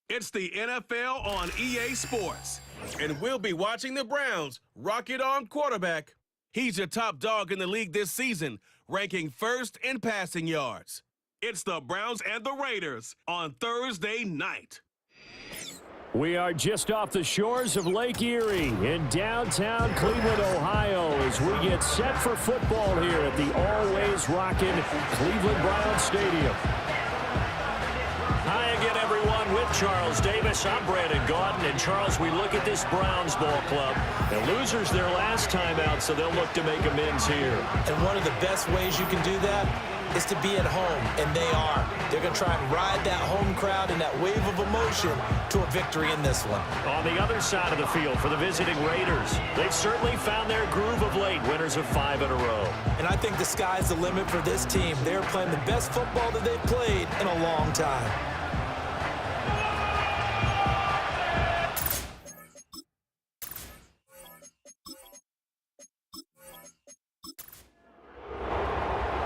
It's the NFL on EA Sports, and we'll be watching the Browns rock it on quarterback. He's your top dog in the league this season, ranking first in passing yards. It's the Browns and the Raiders on Thursday night. We are just off the shores of Lake Erie in downtown Cleveland, Ohio, as we get set for football here at the always rockin' Cleveland Browns Stadium. Hi again, everyone, with Charles Davis. I'm Brandon Gaudin. And, Charles, we look at this Browns ball club. The losers their last time out, so they'll look to make amends here. And one of the best ways you can do that is to be at home, and they are. They're going to try and ride that home crowd and that wave of emotion to a victory in this one. On the other side of the field for the visiting Raiders, they've certainly found their groove of late, winners of 5 in a row. And I think the sky's the limit for this team. They're playing the best football that they've played in a long time.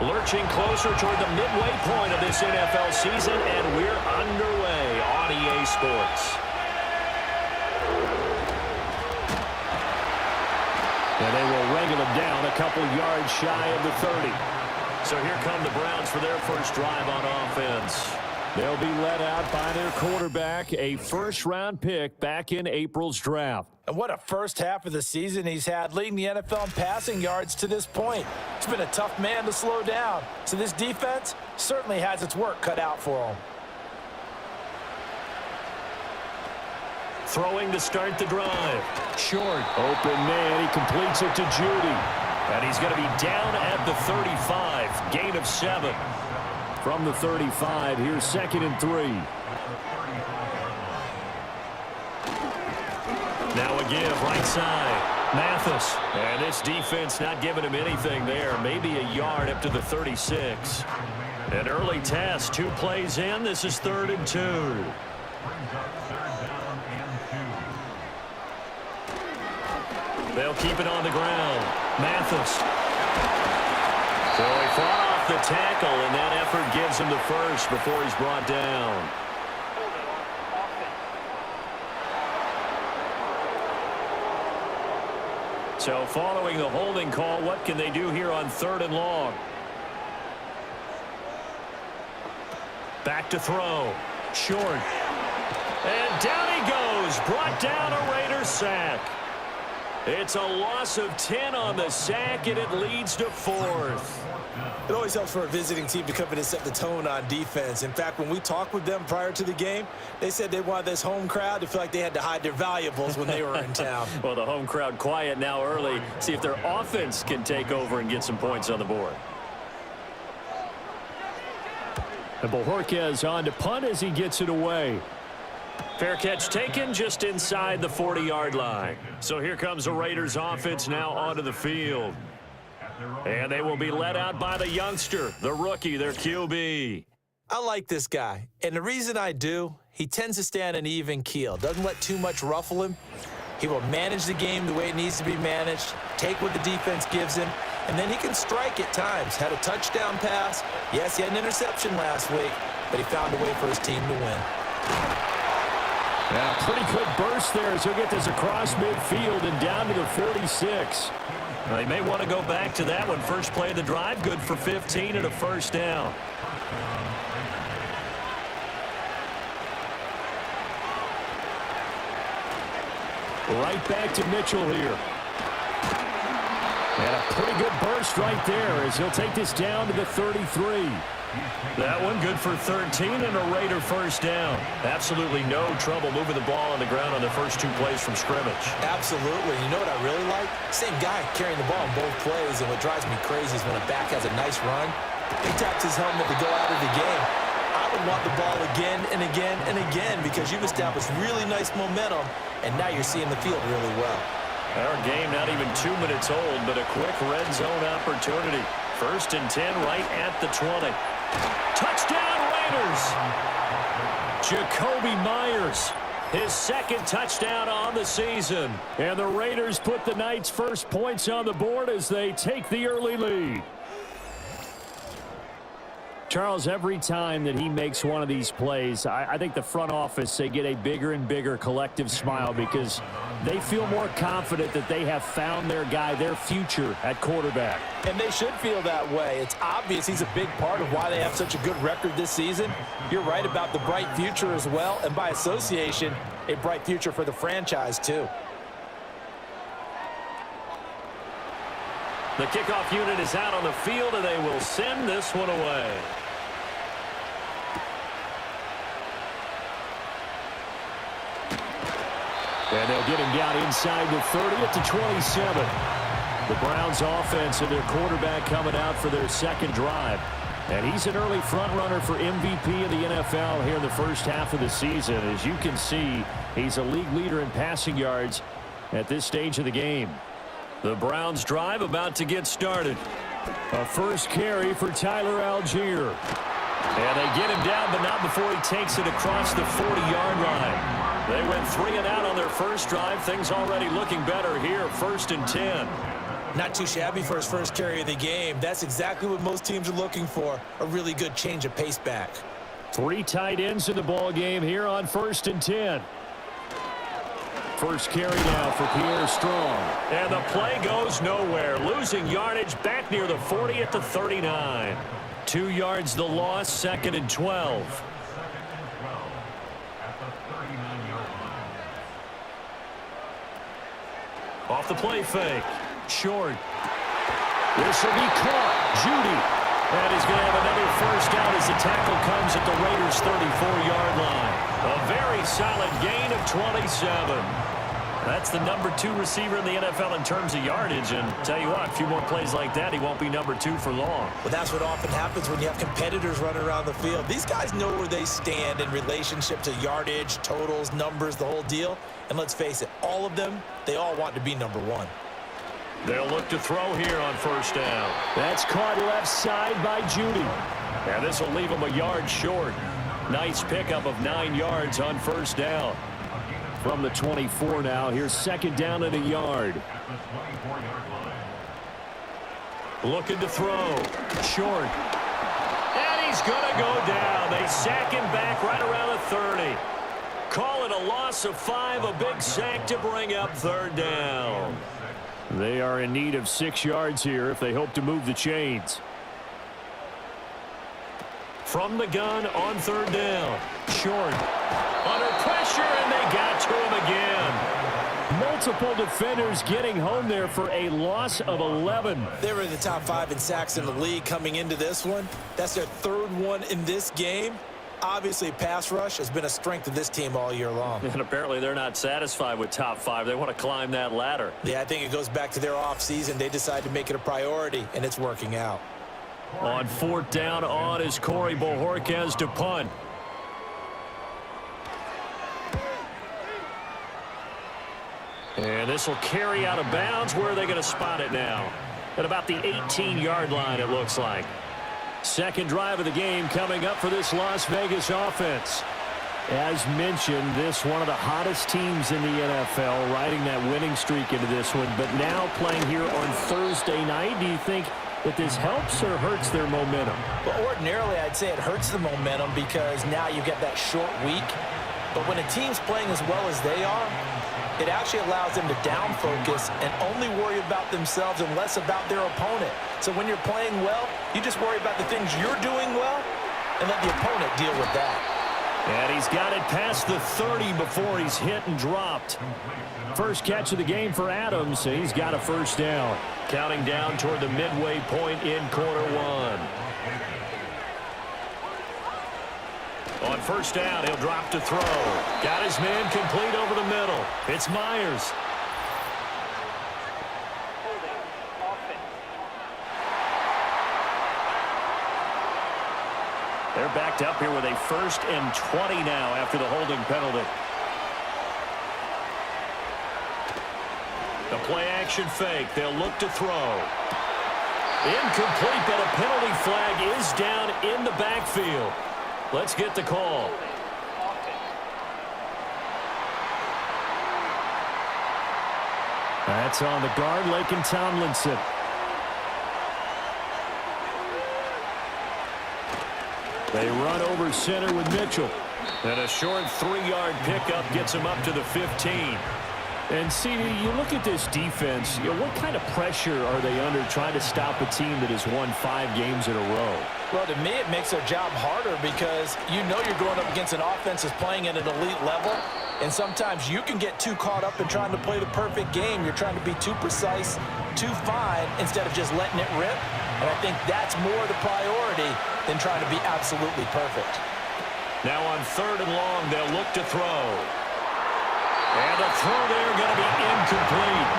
Lurching closer toward the midway point of this NFL season, and we're underway on EA Sports. And they will wrangle him down a couple yards shy of the 30. So here come the Browns for their first drive on offense. They'll be led out by their quarterback, a first-round pick back in April's draft. And what a first half of the season he's had, leading the NFL in passing yards to this point. He's been a tough man to slow down. So this defense certainly has its work cut out for him. Throwing to start the drive. Short. Open man. He completes it to Judy. And he's going to be down at the 35. Gain of 7. From the 35, here's 2nd and 3. Now a give, right side. Mathis. And this defense not giving him anything there. Maybe a yard up to the 36. An early test. 2 plays in. This is 3rd and 2. They'll keep it on the ground. Mathis. So he fought off the tackle, and that effort gives him the first before he's brought down. So following the holding call, what can they do here on 3rd and long? Back to throw. Short. And down he goes. Brought down a Raiders sack. It's a loss of 10 on the sack, and it leads to 4th. It always helps for a visiting team to come in and set the tone on defense. In fact, when we talked with them prior to the game, they said they wanted this home crowd to feel like they had to hide their valuables when they were in town. Well, the home crowd quiet now early. See if their offense can take over and get some points on the board. And Bojorquez on to punt as he gets it away. Fair catch taken just inside the 40-yard line. So here comes the Raiders offense now onto the field. And they will be led out by the youngster, the rookie, their QB. I like this guy, and the reason I do, he tends to stay on an even keel, doesn't let too much ruffle him. He will manage the game the way it needs to be managed, take what the defense gives him, and then he can strike at times. Had a touchdown pass. Yes, he had an interception last week, but he found a way for his team to win. Yeah, pretty good burst there as he'll get this across midfield and down to the 46. They may want to go back to that one. First play of the drive, good for 15 and a first down. Right back to Mitchell here. And a pretty good burst right there as he'll take this down to the 33. That one good for 13 and a Raider first down. Absolutely no trouble moving the ball on the ground on the first 2 plays from scrimmage. Absolutely. You know what I really like? Same guy carrying the ball in both plays, and what drives me crazy is when a back has a nice run, he taps his helmet to go out of the game. I would want the ball again and again and again because you've established really nice momentum, and now you're seeing the field really well. Our game not even 2 minutes old, but a quick red zone opportunity. 1st and 10 right at the 20. Touchdown Raiders! Jacoby Myers, his 2nd touchdown on the season. And the Raiders put the night's first points on the board as they take the early lead. Charles, every time that he makes one of these plays, I think the front office, they get a bigger and bigger collective smile because they feel more confident that they have found their guy, their future at quarterback. And they should feel that way. It's obvious he's a big part of why they have such a good record this season. You're right about the bright future as well, and by association, a bright future for the franchise too. The kickoff unit is out on the field, and they will send this one away. And they'll get him down inside the 30 at the 27. The Browns offense and their quarterback coming out for their second drive. And he's an early front runner for MVP of the NFL here in the first half of the season. As you can see, he's a league leader in passing yards at this stage of the game. The Browns drive about to get started. A first carry for Tyler Algier. And they get him down, but not before he takes it across the 40-yard line. They went 3 and out on their first drive. Things already looking better here, 1st and 10. Not too shabby for his first carry of the game. That's exactly what most teams are looking for, a really good change of pace back. 3 tight ends in the ball game here on 1st and 10. First carry now for Pierre Strong. And the play goes nowhere. Losing yardage back near the 40 at the 39. 2 yards the loss, 2nd and 12. Off the play fake. Short. This will be caught. Judy. And he's going to have another first down as the tackle comes at the Raiders' 34-yard line. A very solid gain of 27. That's the number 2 receiver in the NFL in terms of yardage. And tell you what, a few more plays like that, he won't be number 2 for long. Well, that's what often happens when you have competitors running around the field. These guys know where they stand in relationship to yardage, totals, numbers, the whole deal. And let's face it, all of them, they all want to be number 1. They'll look to throw here on first down. That's caught left side by Judy. And this will leave him a yard short. Nice pickup of 9 yards on first down. From the 24 now, here's 2nd down and a yard. Looking to throw. Short. And he's going to go down. They sack him back right around the 30. Call it a loss of 5, a big sack to bring up 3rd down. They are in need of 6 yards here if they hope to move the chains. From the gun on 3rd down. Short. Under pressure, and they got to him again. Multiple defenders getting home there for a loss of 11. They were in the top 5 in sacks in the league coming into this one. That's their 3rd one in this game. Obviously, pass rush has been a strength of this team all year long. And apparently they're not satisfied with top 5. They want to climb that ladder. Yeah, I think it goes back to their offseason. They decided to make it a priority, and it's working out. On 4th down on is Corey Bojorquez to punt. And this will carry out of bounds. Where are they going to spot it now? At about the 18-yard line, it looks like. 2nd drive of the game coming up for this Las Vegas offense. As mentioned, this one of the hottest teams in the NFL, riding that winning streak into this one, but now playing here on Thursday night. Do you think that this helps or hurts their momentum? Well, ordinarily, I'd say it hurts the momentum because now you get that short week. But when a team's playing as well as they are, it actually allows them to down focus and only worry about themselves and less about their opponent. So when you're playing well, you just worry about the things you're doing well and let the opponent deal with that. And he's got it past the 30 before he's hit and dropped. First catch of the game for Adams, and he's got a first down. Counting down toward the midway point in quarter 1. On first down, he'll drop to throw. Got his man complete over the middle. It's Myers. They're backed up here with a 1st and 20 now after the holding penalty. The play action fake. They'll look to throw. Incomplete, but a penalty flag is down in the backfield. Let's get the call. That's on the guard, Laken Tomlinson. They run over center with Mitchell. And a short 3-yard pickup gets him up to the 15. And, CD, you look at this defense, what kind of pressure are they under trying to stop a team that has won 5 games in a row? Well, to me, it makes their job harder because you know you're going up against an offense that's playing at an elite level, and sometimes you can get too caught up in trying to play the perfect game. You're trying to be too precise, too fine, instead of just letting it rip. And I think that's more the priority than trying to be absolutely perfect. Now on 3rd and long, they'll look to throw. And the throw there going to be incomplete.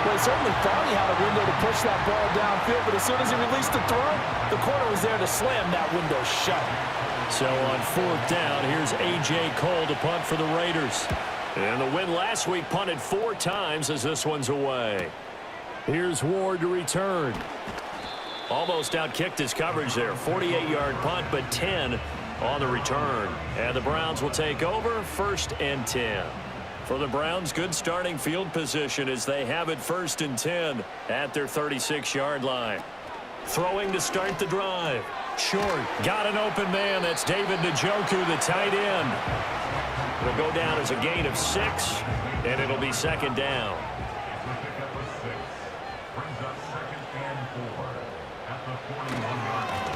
Well, he certainly thought he had a window to push that ball downfield, but as soon as he released the throw, the corner was there to slam that window shut. So on 4th down, here's A.J. Cole to punt for the Raiders. And the win last week punted 4 times as this one's away. Here's Ward to return. Almost outkicked his coverage there. 48-yard punt, but 10 on the return. And the Browns will take over 1st and 10. For the Browns, good starting field position as they have it 1st and 10 at their 36-yard line. Throwing to start the drive. Short. Got an open man. That's David Njoku, the tight end. It'll go down as a gain of 6, and it'll be 2nd down.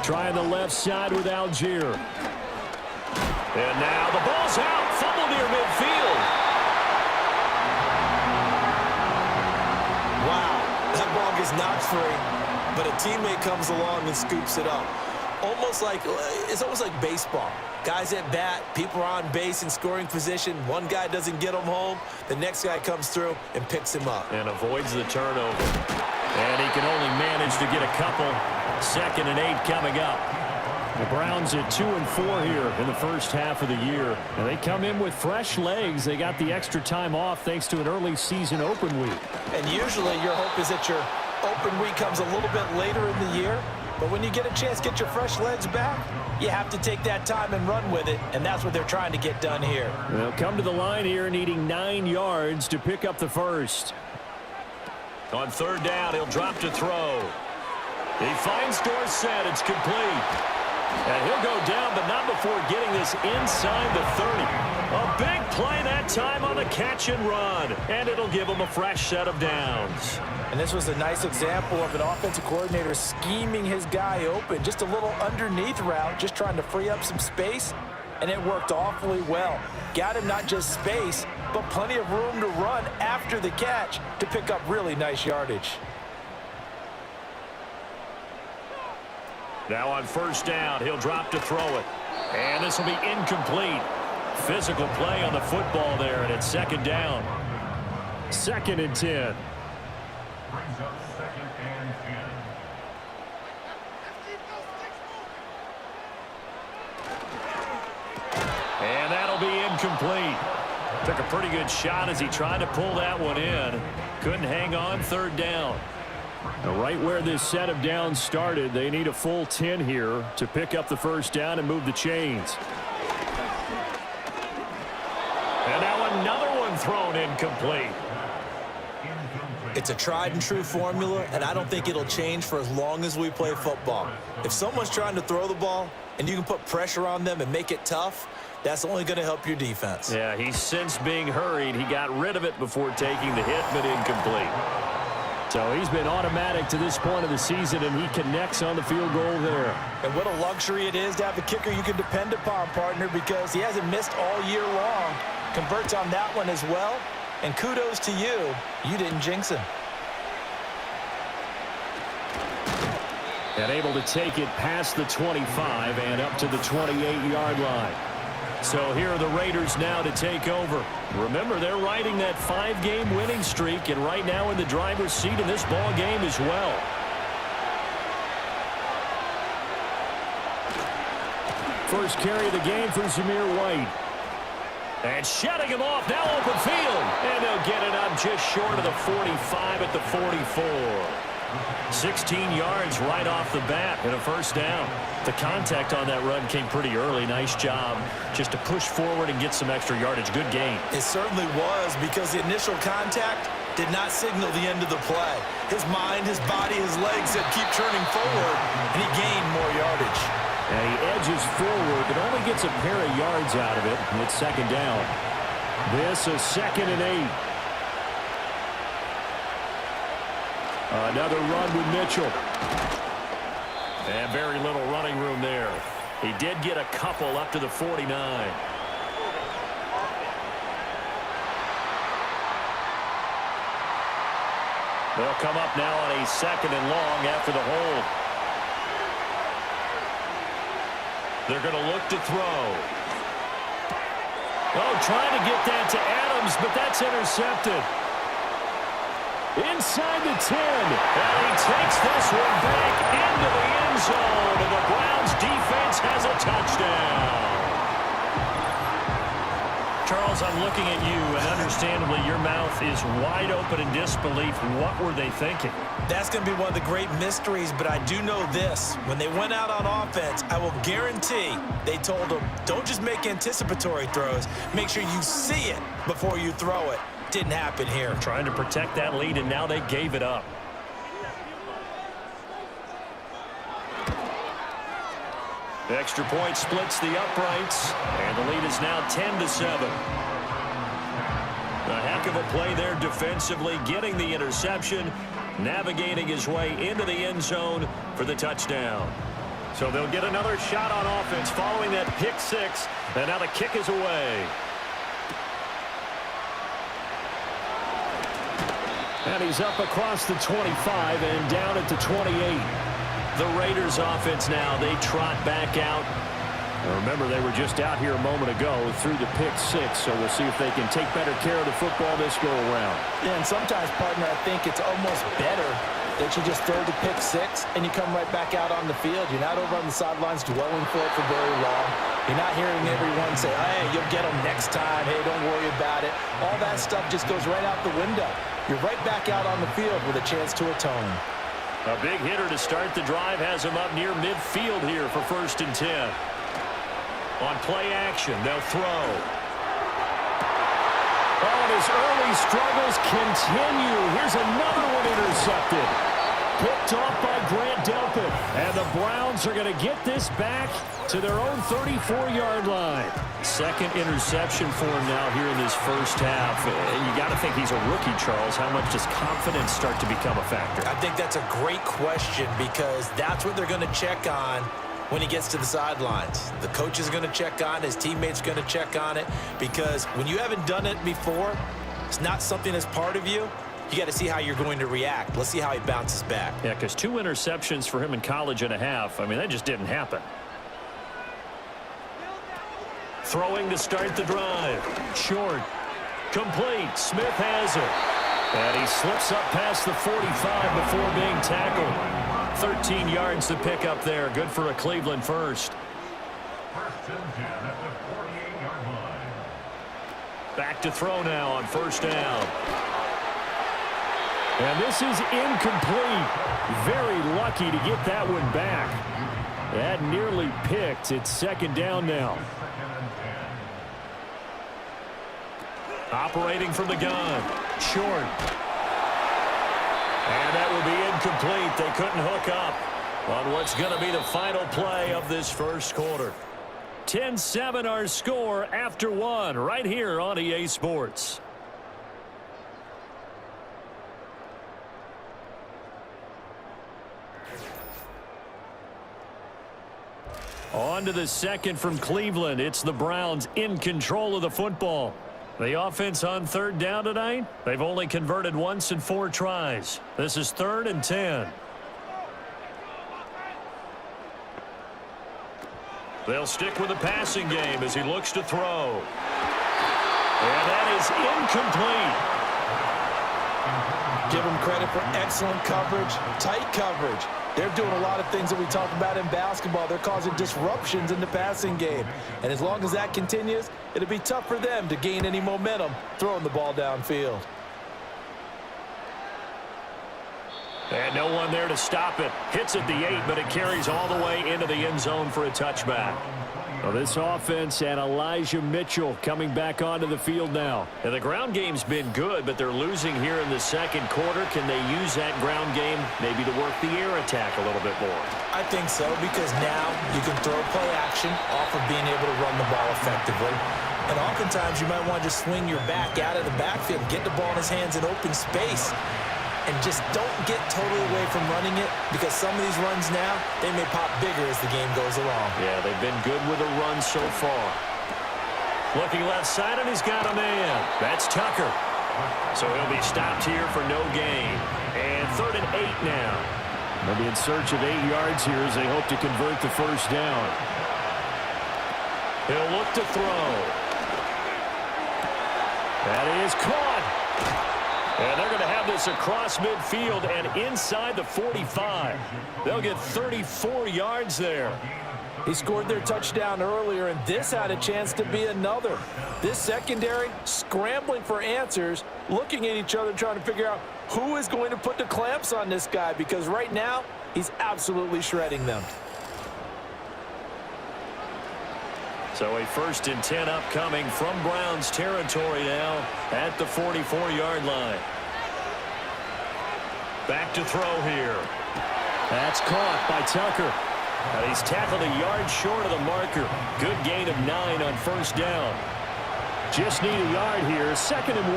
Trying the left side with Algier. And now the ball's out. Fumble near midfield. Wow, that ball gets knocked free, but a teammate comes along and scoops it up. It's almost like baseball. Guys at bat, people are on base in scoring position. One guy doesn't get him home. The next guy comes through and picks him up. And avoids the turnover. And he can only manage to get a couple. 2nd and 8 coming up. The Browns at 2-4 here in the first half of the year. And they come in with fresh legs. They got the extra time off thanks to an early season open week. And usually your hope is that your open week comes a little bit later in the year. But when you get a chance to get your fresh legs back, you have to take that time and run with it. And that's what they're trying to get done here. They'll come to the line here needing 9 yards to pick up the first. On 3rd down, he'll drop to throw. He finds Dorsett. It's complete. And he'll go down, but not before getting this inside the 30. A big play that time on the catch and run. And it'll give him a fresh set of downs. And this was a nice example of an offensive coordinator scheming his guy open. Just a little underneath route, just trying to free up some space. And it worked awfully well. Got him not just space, but plenty of room to run after the catch to pick up really nice yardage. Now on 1st down, he'll drop to throw it. And this will be incomplete. Physical play on the football there, and it's 2nd down. 2nd and 10. And that'll be incomplete. Took a pretty good shot as he tried to pull that one in. Couldn't hang on 3rd down. Now, right where this set of downs started, they need a full 10 here to pick up the 1st down and move the chains. And now another one thrown incomplete. It's a tried and true formula, and I don't think it'll change for as long as we play football. If someone's trying to throw the ball and you can put pressure on them and make it tough, that's only going to help your defense. Yeah, he's since being hurried. He got rid of it before taking the hit, but incomplete. So he's been automatic to this point of the season, and he connects on the field goal there. And what a luxury it is to have a kicker you can depend upon, partner, because he hasn't missed all year long. Converts on that one as well. And kudos to you. You didn't jinx him. And able to take it past the 25 and up to the 28-yard line. So here are the Raiders now to take over. Remember, they're riding that 5-game winning streak, and right now in the driver's seat in this ball game as well. First carry of the game for Zamir White. And shutting him off, now open field. And they'll get it up just short of the 45 at the 44. 16 yards right off the bat and a 1st down. The contact on that run came pretty early. Nice job just to push forward and get some extra yardage. Good gain. It certainly was, because the initial contact did not signal the end of the play. His mind, his body, his legs said keep turning forward, and he gained more yardage. And he edges forward, but only gets a pair of yards out of it. And it's second down. This is 2nd and 8. Another run with Mitchell. And very little running room there. He did get a couple up to the 49. They'll come up now on a 2nd and long after the hold. They're going to look to throw. Oh, trying to get that to Adams, but that's intercepted. Inside the 10. And he takes this one back into the end zone, and the Browns defense has a touchdown. Charles, I'm looking at you, and understandably, your mouth is wide open in disbelief. What were they thinking? That's going to be one of the great mysteries, but I do know this. When they went out on offense, I will guarantee they told them, don't just make anticipatory throws. Make sure you see it before you throw it. Didn't happen here. Trying to protect that lead, and now they gave it up. The extra point splits the uprights, and the lead is now 10-7. A heck of a play there defensively, getting the interception, navigating his way into the end zone for the touchdown. So they'll get another shot on offense following that pick six, and now the kick is away. And he's up across the 25 and down at the 28. The Raiders offense now, they trot back out. Now remember, they were just out here a moment ago through the pick six, so we'll see if they can take better care of the football this go around. Yeah, and sometimes, partner, I think it's almost better that you just throw the pick six and you come right back out on the field. You're not over on the sidelines dwelling for it for very long. You're not hearing everyone say, hey, you'll get them next time. Hey, don't worry about it. All that stuff just goes right out the window. You're right back out on the field with a chance to atone. A big hitter to start the drive has him up near midfield here for 1st and 10. On play action, they'll throw. Oh, and his early struggles continue. Here's another one intercepted. Picked off by Grant Delpit. And the Browns are going to get this back to their own 34-yard line. Second interception for him now here in this first half. You got to think he's a rookie, Charles. How much does confidence start to become a factor? I think that's a great question because that's what they're going to check on when he gets to the sidelines. The coach is going to check on it. His teammates are going to check on it because when you haven't done it before, it's not something that's part of you. You got to see how you're going to react. Let's see how he bounces back. Yeah, because 2 interceptions for him in college and a half. I mean, that just didn't happen. Throwing to start the drive. Short. Complete. Smith has it. And he slips up past the 45 before being tackled. 13 yards to pick up there. Good for a Cleveland first. Back to throw now on 1st down. And this is incomplete. Very lucky to get that one back. That nearly picked. It's 2nd down now. Operating from the gun. Short. And that will be incomplete. They couldn't hook up on what's going to be the final play of this first quarter. 10-7 our score after 1 right here on EA Sports. On to the second from Cleveland. It's the Browns in control of the football. The offense on 3rd down tonight, they've only converted once in 4 tries. This is 3rd and 10. They'll stick with the passing game as he looks to throw. And that is incomplete. Give him credit for excellent coverage, tight coverage. They're doing a lot of things that we talk about in basketball. They're causing disruptions in the passing game. And as long as that continues, it'll be tough for them to gain any momentum throwing the ball downfield. And no one there to stop it. Hits at the 8, but it carries all the way into the end zone for a touchback. Well, this offense and Elijah Mitchell coming back onto the field now. And the ground game's been good, but they're losing here in the second quarter. Can they use that ground game maybe to work the air attack a little bit more? I think so, because now you can throw play action off of being able to run the ball effectively. And oftentimes you might want to just swing your back out of the backfield, get the ball in his hands in open space, and just don't get totally away from running it, because some of these runs now, they may pop bigger as the game goes along. Yeah, they've been good with the run so far. Looking left side, and he's got a man. That's Tucker. So he'll be stopped here for no gain. And 3rd and 8 now. They'll be in search of 8 yards here as they hope to convert the first down. He'll look to throw. That is caught. And they're going to have this across midfield and inside the 45. They'll get 34 yards there. He scored their touchdown earlier, and this had a chance to be another. This secondary scrambling for answers, looking at each other, trying to figure out who is going to put the clamps on this guy, because right now he's absolutely shredding them. So a 1st and 10 upcoming from Browns territory now at the 44-yard line. Back to throw here. That's caught by Tucker. Now he's tackled a yard short of the marker. Good gain of 9 on 1st down. Just need a yard here. 2nd and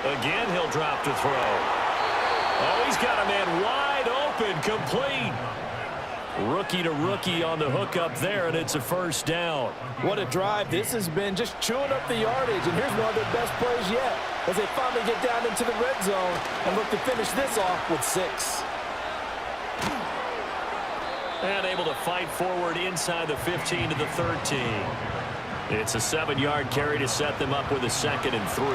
1. Again, he'll drop to throw. Oh, he's got a man wide open, complete. Rookie to rookie on the hook up there, and it's a 1st down. What a drive. This has been just chewing up the yardage, and here's one of their best plays yet as they finally get down into the red zone and look to finish this off with 6. And able to fight forward inside the 15 to the 13. It's a 7-yard carry to set them up with a 2nd and 3.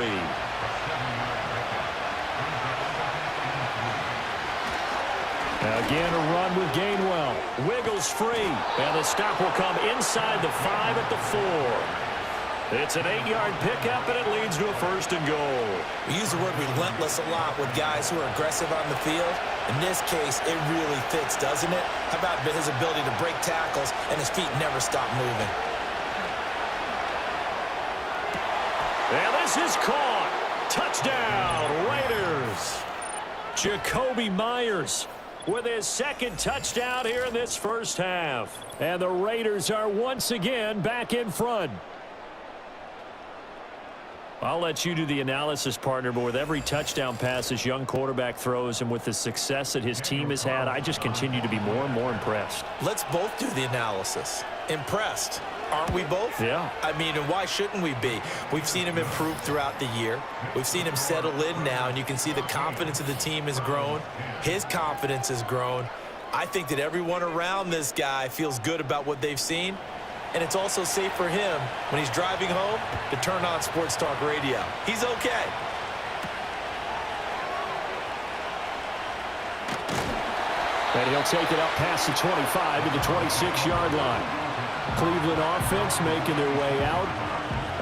Again, a run with Gainwell. Wiggles free. And the stop will come inside the 5 at the 4. It's an 8-yard pickup, and it leads to a 1st and goal. We use the word relentless a lot with guys who are aggressive on the field. In this case, it really fits, doesn't it? How about his ability to break tackles and his feet never stop moving? And this is caught. Touchdown, Raiders. Jacoby Myers with his 2nd touchdown here in this first half. And the Raiders are once again back in front. I'll let you do the analysis, partner, but with every touchdown pass this young quarterback throws and with the success that his team has had, I just continue to be more and more impressed. Let's both do the analysis. Impressed. Aren't we both? Yeah. I mean, and why shouldn't we be? We've seen him improve throughout the year. We've seen him settle in now, and you can see the confidence of the team has grown. His confidence has grown. I think that everyone around this guy feels good about what they've seen, and it's also safe for him when he's driving home to turn on Sports Talk Radio. He's okay. And he'll take it up past the 25 to the 26-yard line. Cleveland offense making their way out.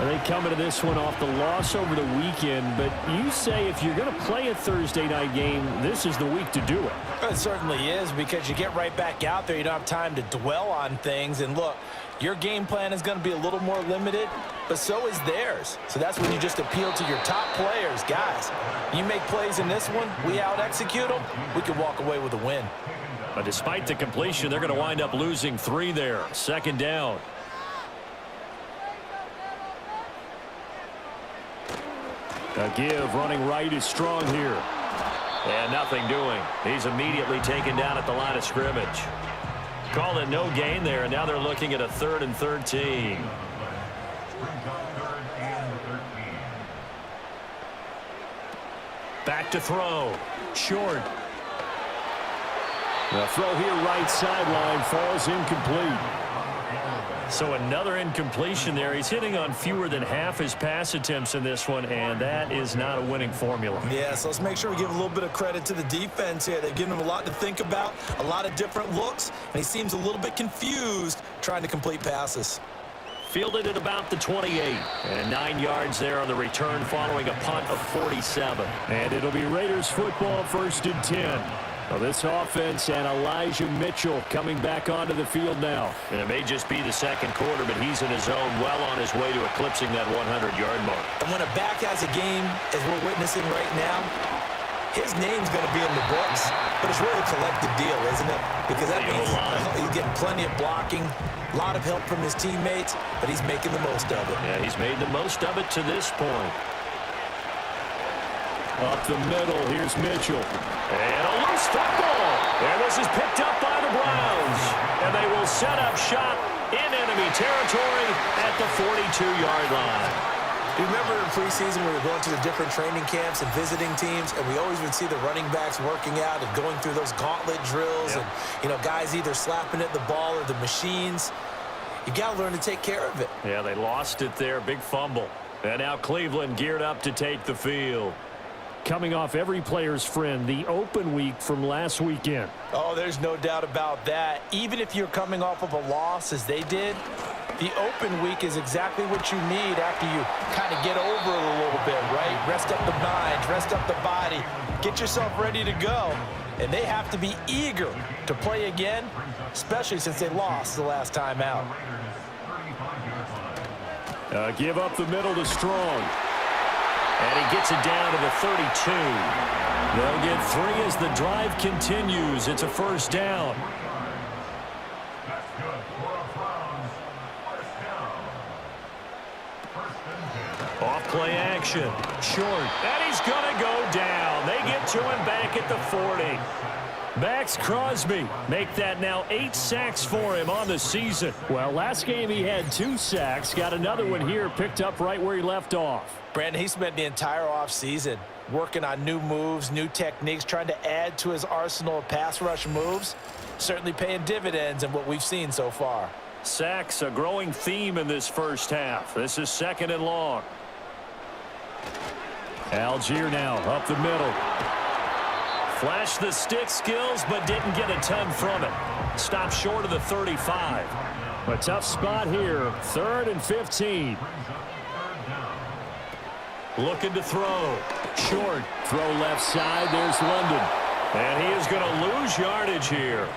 They come into this one off the loss over the weekend, but you say if you're going to play a Thursday night game, this is the week to do it. It certainly is, because you get right back out there. You don't have time to dwell on things. And look, your game plan is going to be a little more limited, but so is theirs. So that's when you just appeal to your top players. Guys, you make plays in this one, we out-execute them, we can walk away with a win. But despite the completion, they're going to wind up losing 3 there. 2nd down. A give running right is strong here. And nothing doing. He's immediately taken down at the line of scrimmage. Called it no gain there, and now they're looking at a 3rd and 13. Back to throw. Short. The throw here right sideline falls incomplete. So another incompletion there. He's hitting on fewer than half his pass attempts in this one, and that is not a winning formula. Yeah, so let's make sure we give a little bit of credit to the defense here. They've given him a lot to think about, a lot of different looks, and he seems a little bit confused trying to complete passes. Fielded at about the 28. And 9 yards there on the return following a punt of 47. And it'll be Raiders football 1st and 10. Well, this offense and Elijah Mitchell coming back onto the field now. And it may just be the second quarter, but he's in his zone, well on his way to eclipsing that 100-yard mark. And when a back has a game, as we're witnessing right now, his name's going to be in the books. But it's really a collective deal, isn't it? Because that means he's getting plenty of blocking, a lot of help from his teammates, but he's making the most of it. Yeah, he's made the most of it to this point. Up the middle, here's Mitchell. And a loose football. And this is picked up by the Browns. And they will set up shop in enemy territory at the 42-yard line. Do you remember in preseason we were going to the different training camps and visiting teams, and we always would see the running backs working out and going through those gauntlet drills, and, you know, guys either slapping at the ball or the machines. You got to learn to take care of it. Yeah, they lost it there. Big fumble. And now Cleveland geared up to take the field. Coming off every player's friend, the open week from last weekend. Oh, there's no doubt about that. Even if you're coming off of a loss, as they did, the open week is exactly what you need after you kind of get over it a little bit, right? Rest up the mind, rest up the body, get yourself ready to go. And they have to be eager to play again, especially since they lost the last time out. Give up the middle to Strong. And he gets it down to the 32. They'll get 3 as the drive continues. It's a first down. Off play action. Short. And he's going to go down. They get to him back at the 40. Max Crosby make that now 8 sacks for him on the season. Well, last game he had 2 sacks. Got another one here picked up right where he left off. Brandon, he spent the entire offseason working on new moves, new techniques, trying to add to his arsenal of pass rush moves. Certainly paying dividends in what we've seen so far. Sacks, a growing theme in this first half. This is 2nd and long. Algier now up the middle. Flashed the stick skills, but didn't get a ton from it. Stopped short of the 35. A tough spot here. 3rd and 15. Looking to throw. Short. Throw left side. There's London. And he is going to lose yardage here.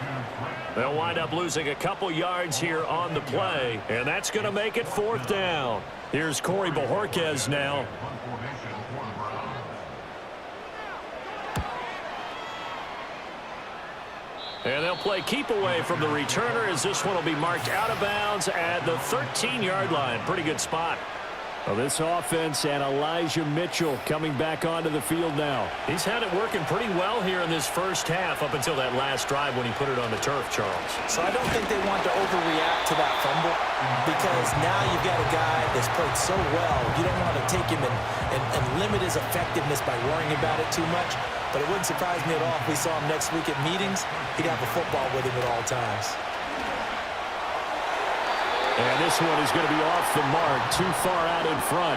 They'll wind up losing a couple yards here on the play, and that's going to make it 4th down. Here's Corey Bojorquez now. And they'll play keep away from the returner as this one will be marked out of bounds at the 13-yard line. Pretty good spot. Well, this offense and Elijah Mitchell coming back onto the field now. He's had it working pretty well here in this first half up until that last drive when he put it on the turf, Charles. So I don't think they want to overreact to that fumble because now you've got a guy that's played so well. You don't want to take him and limit his effectiveness by worrying about it too much. But it wouldn't surprise me at all if we saw him next week at meetings. He'd have a football with him at all times. And this one is going to be off the mark, too far out in front.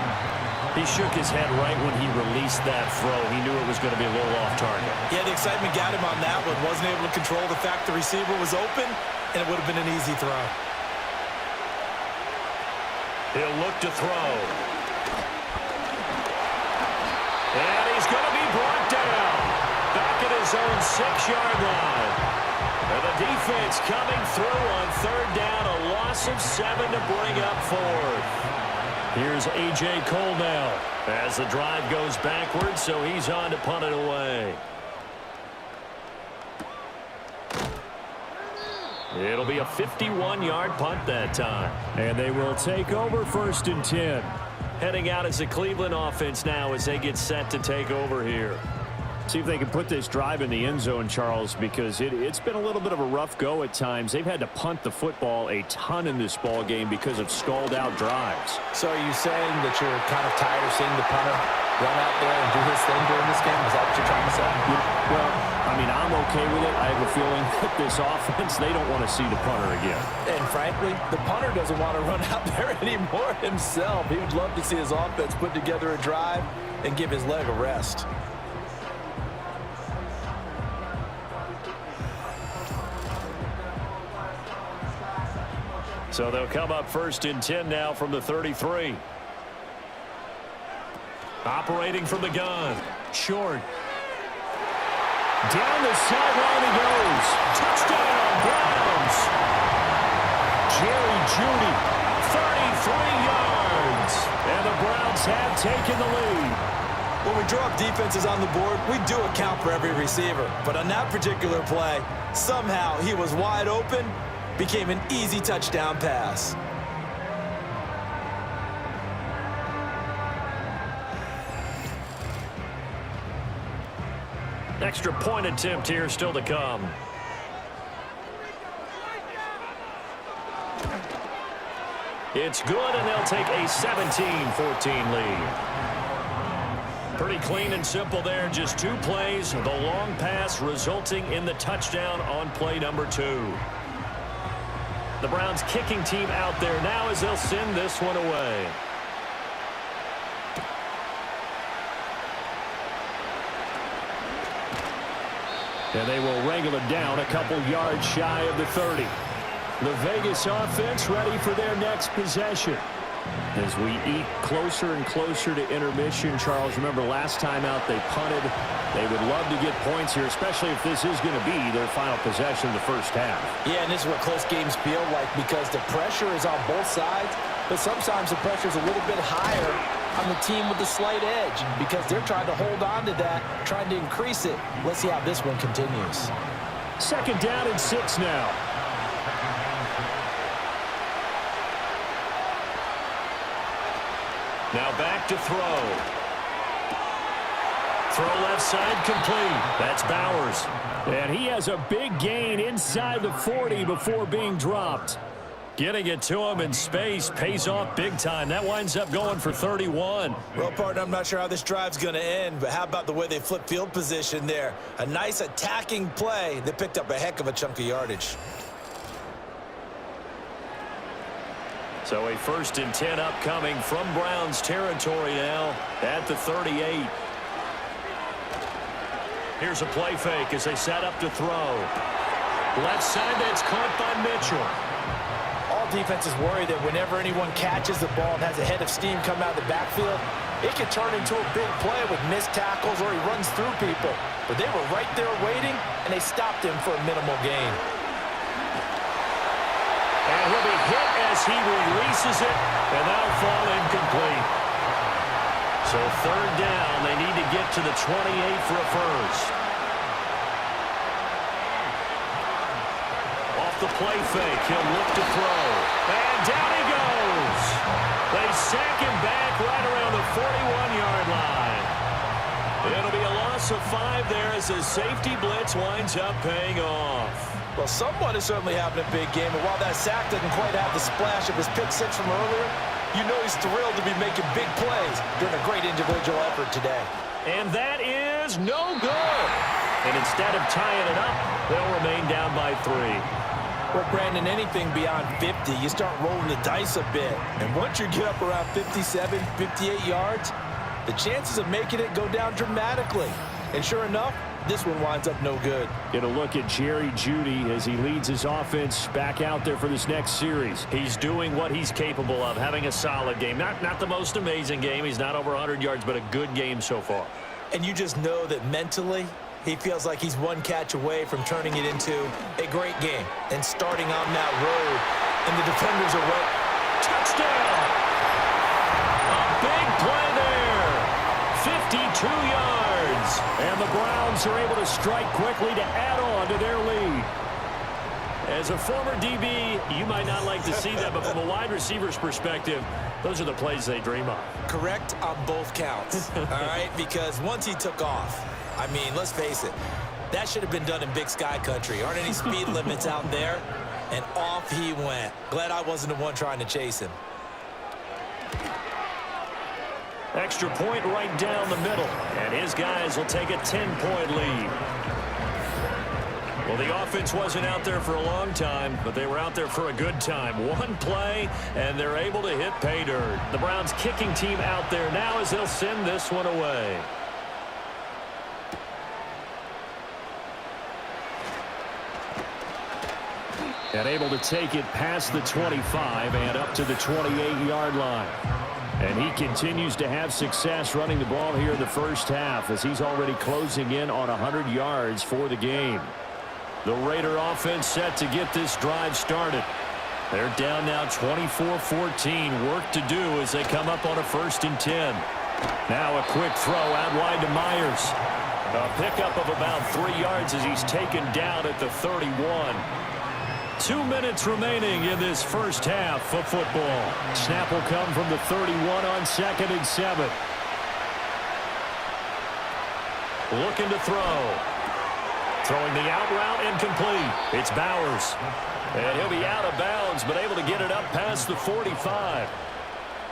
He shook his head right when he released that throw. He knew it was going to be a little off target. Yeah, the excitement got him on that one. Wasn't able to control the fact the receiver was open, and it would have been an easy throw. He'll look to throw. And he's going to be brought down. Back at his own 6-yard line. And the defense coming through on 3rd down. A loss of 7 to bring up 4th. Here's A.J. Cole now as the drive goes backwards, so he's on to punt it away. It'll be a 51-yard punt that time. And they will take over 1st and 10. Heading out as the Cleveland offense now as they get set to take over here. See if they can put this drive in the end zone, Charles, because it's been a little bit of a rough go at times. They've had to punt the football a ton in this ball game because of stalled-out drives. So are you saying that you're kind of tired of seeing the punter run out there and do his thing during this game? Is that what you're trying to say? Well, I mean, I'm okay with it. I have a feeling that this offense, they don't want to see the punter again. And frankly, the punter doesn't want to run out there anymore himself. He would love to see his offense put together a drive and give his leg a rest. So they'll come up 1st and 10 now from the 33. Operating from the gun. Short. Down the sideline he goes. Touchdown, Browns. Jerry Jeudy, 33 yards. And the Browns have taken the lead. When we draw up defenses on the board, we do account for every receiver. But on that particular play, somehow he was wide open, became an easy touchdown pass. Extra point attempt here still to come. It's good, and they'll take a 17-14 lead. Pretty clean and simple there. Just 2 plays. The long pass resulting in the touchdown on play number 2. The Browns kicking team out there now as they'll send this one away. And they will wrangle it down a couple yards shy of the 30. The Vegas offense ready for their next possession. As we eat closer and closer to intermission, Charles, remember last time out they punted. They would love to get points here, especially if this is going to be their final possession of the first half. Yeah, and this is what close games feel like because the pressure is on both sides, but sometimes the pressure is a little bit higher on the team with the slight edge because they're trying to hold on to that, trying to increase it. Let's see how this one continues. 2nd down and 6 now. Now back to throw. Throw left side complete. That's Bowers. And he has a big gain inside the 40 before being dropped. Getting it to him in space pays off big time. That winds up going for 31. Well, partner, I'm not sure how this drive's going to end, but how about the way they flip field position there? A nice attacking play that picked up a heck of a chunk of yardage. So a 1st and 10 upcoming from Browns territory now at the 38. Here's a play fake as they set up to throw. Left side, that's caught by Mitchell. All defenses worry that whenever anyone catches the ball and has a head of steam come out of the backfield, it can turn into a big play with missed tackles or he runs through people. But they were right there waiting, and they stopped him for a minimal gain. And he'll be hit as he releases it, and that'll fall incomplete. So 3rd down, they need to get to the 28 for a first. Off the play fake, he'll look to throw. And down he goes. They sack him back right around the 41-yard line. It'll be a loss of 5 there as the safety blitz winds up paying off. Well, someone is certainly having a big game, and while that sack doesn't quite have the splash of his pick 6 from earlier, you know he's thrilled to be making big plays during a great individual effort today. And that is no good. And instead of tying it up, they'll remain down by 3. Well, Brandon, anything beyond 50, you start rolling the dice a bit. And once you get up around 57, 58 yards, the chances of making it go down dramatically. And sure enough, this one winds up no good. Get a look at Jerry Jeudy as he leads his offense back out there for this next series. He's doing what he's capable of, having a solid game. Not the most amazing game. He's not over 100 yards, but a good game so far. And you just know that mentally, he feels like he's one catch away from turning it into a great game and starting on that road. And the defenders are wet. Touchdown! A big play there. 52 yards. And the Browns are able to strike quickly to add on to their lead. As a former DB, you might not like to see that, but from a wide receiver's perspective, those are the plays they dream of. Correct on both counts, all right? Because once he took off, I mean, let's face it, that should have been done in Big Sky Country. Aren't any speed limits out there? And off he went. Glad I wasn't the one trying to chase him. Extra point right down the middle, and his guys will take a 10-point lead. Well, the offense wasn't out there for a long time, but they were out there for a good time. One play, and they're able to hit pay dirt. The Browns kicking team out there now as they'll send this one away. And able to take it past the 25 and up to the 28-yard line. And he continues to have success running the ball here in the first half as he's already closing in on 100 yards for the game. The Raider offense set to get this drive started. They're down now 24-14. Work to do as they come up on a 1st and 10. Now a quick throw out wide to Myers. A pickup of about 3 yards as he's taken down at the 31. 2 minutes remaining in this first half of football. Snap will come from the 31 on 2nd and 7. Looking to throw. Throwing the out route incomplete. It's Bowers. And he'll be out of bounds, but able to get it up past the 45.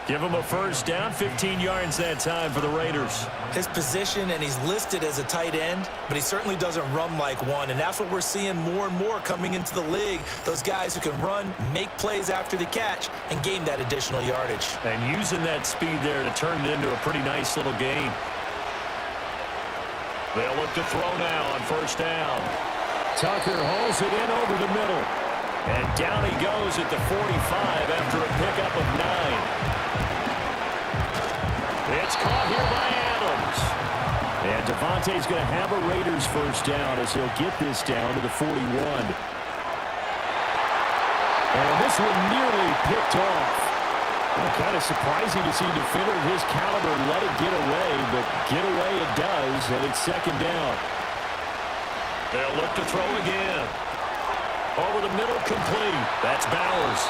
Give him a first down, 15 yards that time for the Raiders. His position, and he's listed as a tight end, but he certainly doesn't run like one, and that's what we're seeing more and more coming into the league. Those guys who can run, make plays after the catch, and gain that additional yardage. And using that speed there to turn it into a pretty nice little gain. They'll look to throw now on 1st down. Tucker hauls it in over the middle. And down he goes at the 45 after a pickup of 9. It's caught here by Adams. And Devontae's going to have a Raiders first down as he'll get this down to the 41. And this one nearly picked off. Well, kind of surprising to see a defender of his caliber let it get away, but get away it does, and it's 2nd down. They'll look to throw again. Over the middle, complete. That's Bowers.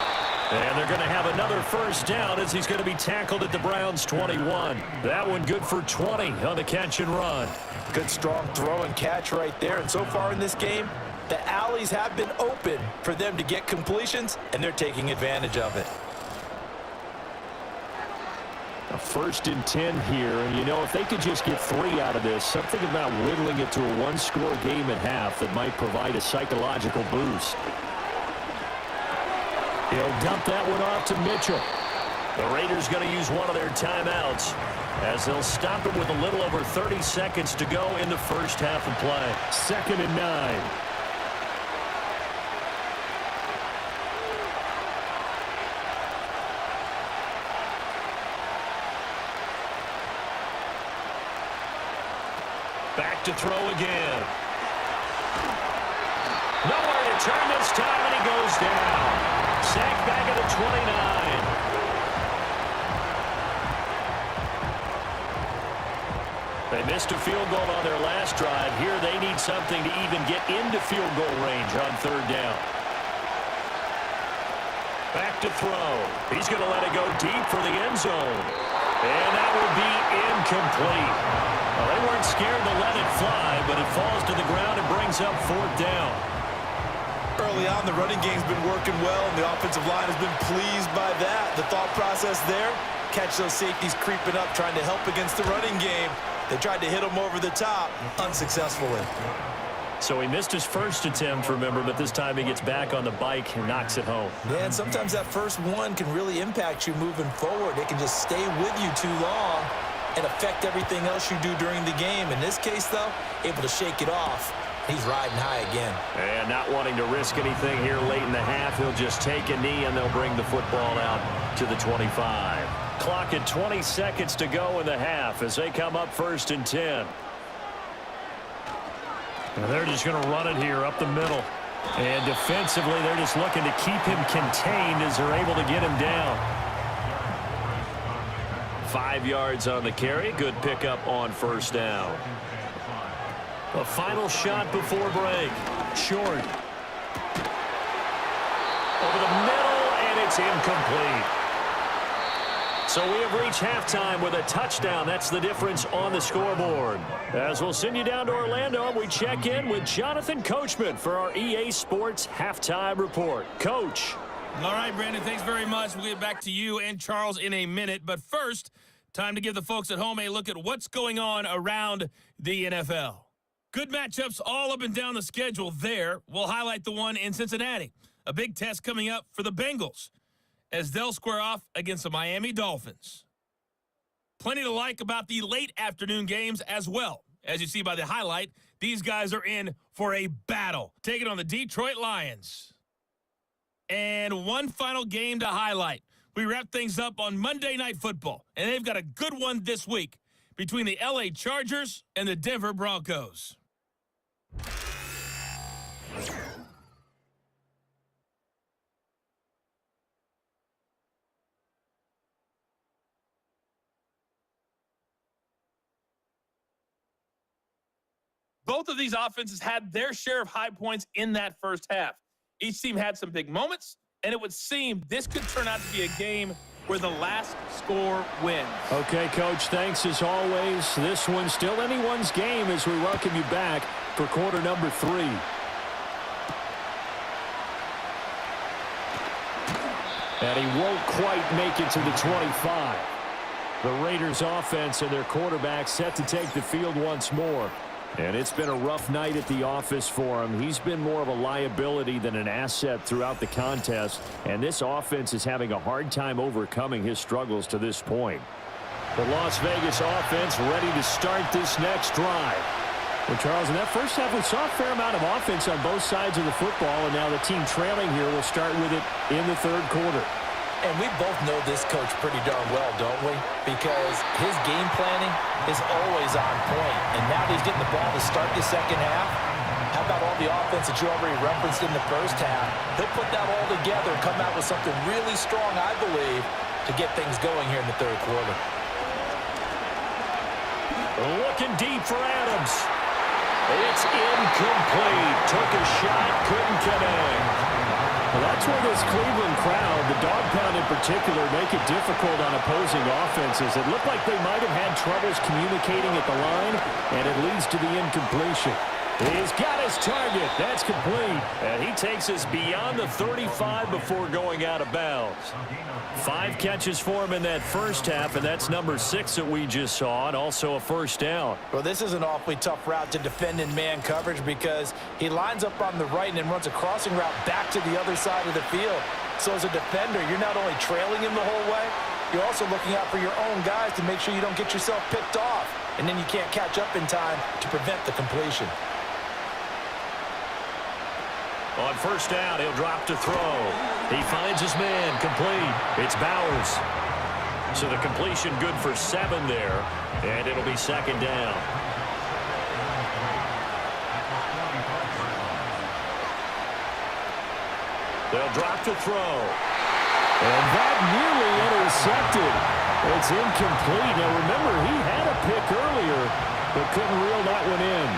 And they're going to have another first down as he's going to be tackled at the Browns' 21. That one good for 20 on the catch and run. Good, strong throw and catch right there. And so far in this game, the alleys have been open for them to get completions, and they're taking advantage of it. A 1st and 10 here, and you know, if they could just get 3 out of this, something about whittling it to a 1-score game at half that might provide a psychological boost. He'll dump that one off to Mitchell. The Raiders going to use one of their timeouts as they'll stop it with a little over 30 seconds to go in the first half of play. 2nd and 9. Back to throw again. Nowhere to turn this time, and he goes down. Sacked back at the 29. They missed a field goal on their last drive. Here they need something to even get into field goal range on 3rd down. Back to throw. He's going to let it go deep for the end zone. And that will be incomplete. Well, they weren't scared to let it fly, but it falls to the ground and brings up 4th down. Early on, the running game's been working well, and the offensive line has been pleased by that. The thought process there, catch those safeties creeping up, trying to help against the running game. They tried to hit them over the top, unsuccessfully. So he missed his first attempt, remember, but this time he gets back on the bike and knocks it home. Yeah, and sometimes that first one can really impact you moving forward. It can just stay with you too long and affect everything else you do during the game. In this case, though, able to shake it off. He's riding high again. And not wanting to risk anything here late in the half, he'll just take a knee, and they'll bring the football out to the 25. Clock at 20 seconds to go in the half as they come up 1st and 10. And they're just going to run it here up the middle. And defensively, they're just looking to keep him contained as they're able to get him down. 5 yards on the carry. Good pickup on 1st down. A final shot before break. Short. Over the middle, and it's incomplete. So we have reached halftime with a touchdown. That's the difference on the scoreboard. As we'll send you down to Orlando, we check in with Jonathan Coachman for our EA Sports Halftime Report. Coach. All right, Brandon, thanks very much. We'll get back to you and Charles in a minute. But first, time to give the folks at home a look at what's going on around the NFL. Good matchups all up and down the schedule there. We'll highlight the one in Cincinnati. A big test coming up for the Bengals as they'll square off against the Miami Dolphins. Plenty to like about the late afternoon games as well. As you see by the highlight, these guys are in for a battle, taking on the Detroit Lions. And one final game to highlight. we wrap things up on Monday Night Football, and they've got a good one this week between the LA Chargers and the Denver Broncos. Both of these offenses had their share of high points in that first half. Each team had some big moments, and it would seem this could turn out to be a game where the last score wins. Okay, Coach, thanks as always. This one's still anyone's game as we welcome you back for quarter number 3. And he won't quite make it to the 25. The Raiders offense and their quarterback set to take the field once more. And it's been a rough night at the office for him. He's been more of a liability than an asset throughout the contest. And this offense is having a hard time overcoming his struggles to this point. The Las Vegas offense ready to start this next drive. Well, Charles, in that first half, we saw a fair amount of offense on both sides of the football. And now the team trailing here will start with it in the third quarter. And we both know this coach pretty darn well, don't we? Because his game planning is always on point. And now that he's getting the ball to start the second half, how about all the offense that you already referenced in the first half? He'll put that all together and come out with something really strong, I believe, to get things going here in the third quarter. Looking deep for Adams. It's incomplete. Took a shot, couldn't connect. Well, that's where this Cleveland crowd, the dog pound in particular, make it difficult on opposing offenses. It looked like they might have had troubles communicating at the line, and it leads to the incompletion. He's got his target. That's complete. And he takes us beyond the 35 before going out of bounds. 5 catches for him in that first half, and that's number 6 that we just saw, and also a first down. Well, this is an awfully tough route to defend in man coverage because he lines up on the right and then runs a crossing route back to the other side of the field. So as a defender, you're not only trailing him the whole way, you're also looking out for your own guys to make sure you don't get yourself picked off, and then you can't catch up in time to prevent the completion. On first down, he'll drop to throw. He finds his man, complete. It's Bowers. So the completion good for 7 there, and it'll be second down. They'll drop to throw. And that nearly intercepted. It's incomplete. Now remember, he had a pick earlier, but couldn't reel that one in.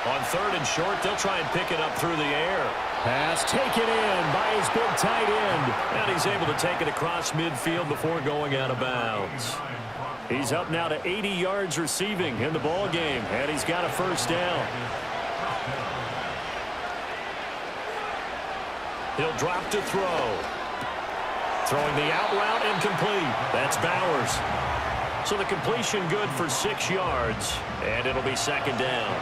On third and short, they'll try and pick it up through the air. Pass taken in by his big tight end. And he's able to take it across midfield before going out of bounds. He's up now to 80 yards receiving in the ball game, and he's got a first down. He'll drop to throw. Throwing the out route incomplete. That's Bowers. So the completion good for 6 yards, and it'll be second down.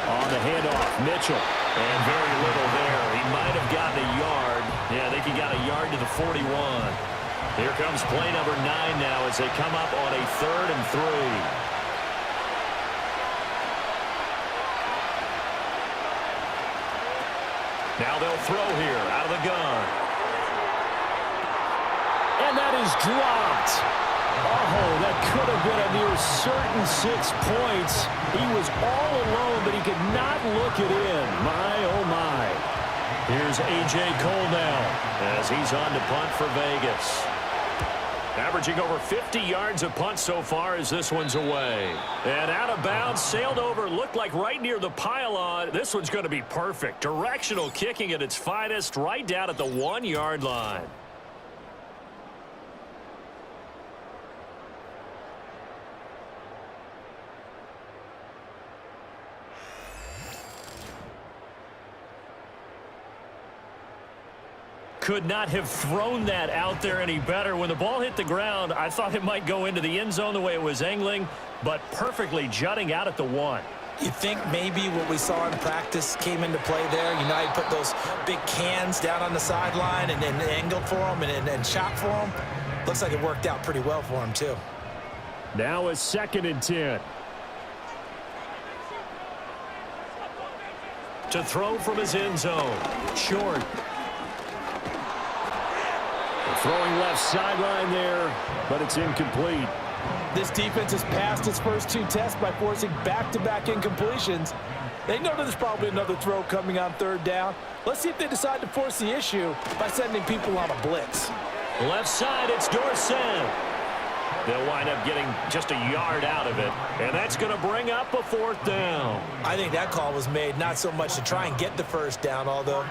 On the handoff, Mitchell. And very little there. He might have gotten a yard. Yeah, I think he got a yard to the 41. Here comes play number 9 now as they come up on a 3rd and 3. Now they'll throw here out of the gun. And that is dropped. Oh, that could have been a near certain 6 points. He was all alone, but he could not look it in. My, oh, my. Here's A.J. Cole now as he's on to punt for Vegas. Averaging over 50 yards a punt so far as this one's away. And out of bounds, sailed over, looked like right near the pylon. This one's going to be perfect. Directional kicking at its finest, right down at the 1-yard line. Could not have thrown that out there any better. When the ball hit the ground, I thought it might go into the end zone the way it was angling, but perfectly jutting out at the 1. You think maybe what we saw in practice came into play there? You know, you put those big cans down on the sideline and angled for them and shot for them. Looks like it worked out pretty well for him, too. Now a 2nd and 10. To throw from his end zone. Short. Throwing left sideline there, but it's incomplete. This defense has passed its first 2 tests by forcing back-to-back incompletions. They know there's probably another throw coming on 3rd down. Let's see if they decide to force the issue by sending people on a blitz. Left side, it's Dorsett. They'll wind up getting just a yard out of it, and that's going to bring up a 4th down. I think that call was made not so much to try and get the 1st down, although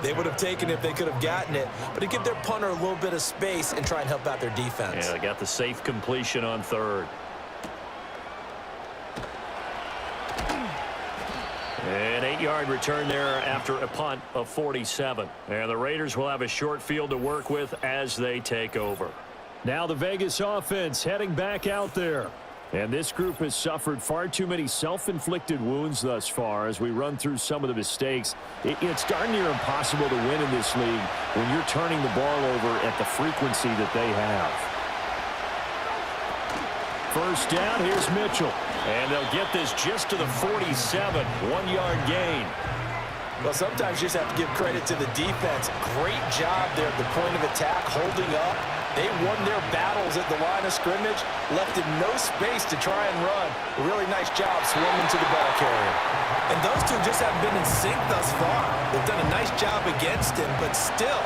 they would have taken it if they could have gotten it, but to give their punter a little bit of space and try and help out their defense. Yeah, they got the safe completion on 3rd. An 8-yard return there after a punt of 47. And the Raiders will have a short field to work with as they take over. Now the Vegas offense heading back out there. And this group has suffered far too many self-inflicted wounds thus far as we run through some of the mistakes. It's darn near impossible to win in this league when you're turning the ball over at the frequency that they have. 1st down, here's Mitchell. And they'll get this just to the 47, 1-yard gain. Well, sometimes you just have to give credit to the defense. Great job there at the point of attack, holding up. They won their battles at the line of scrimmage, left him no space to try and run. A really nice job swimming to the ball carrier. And those two just haven't been in sync thus far. They've done a nice job against him, but still,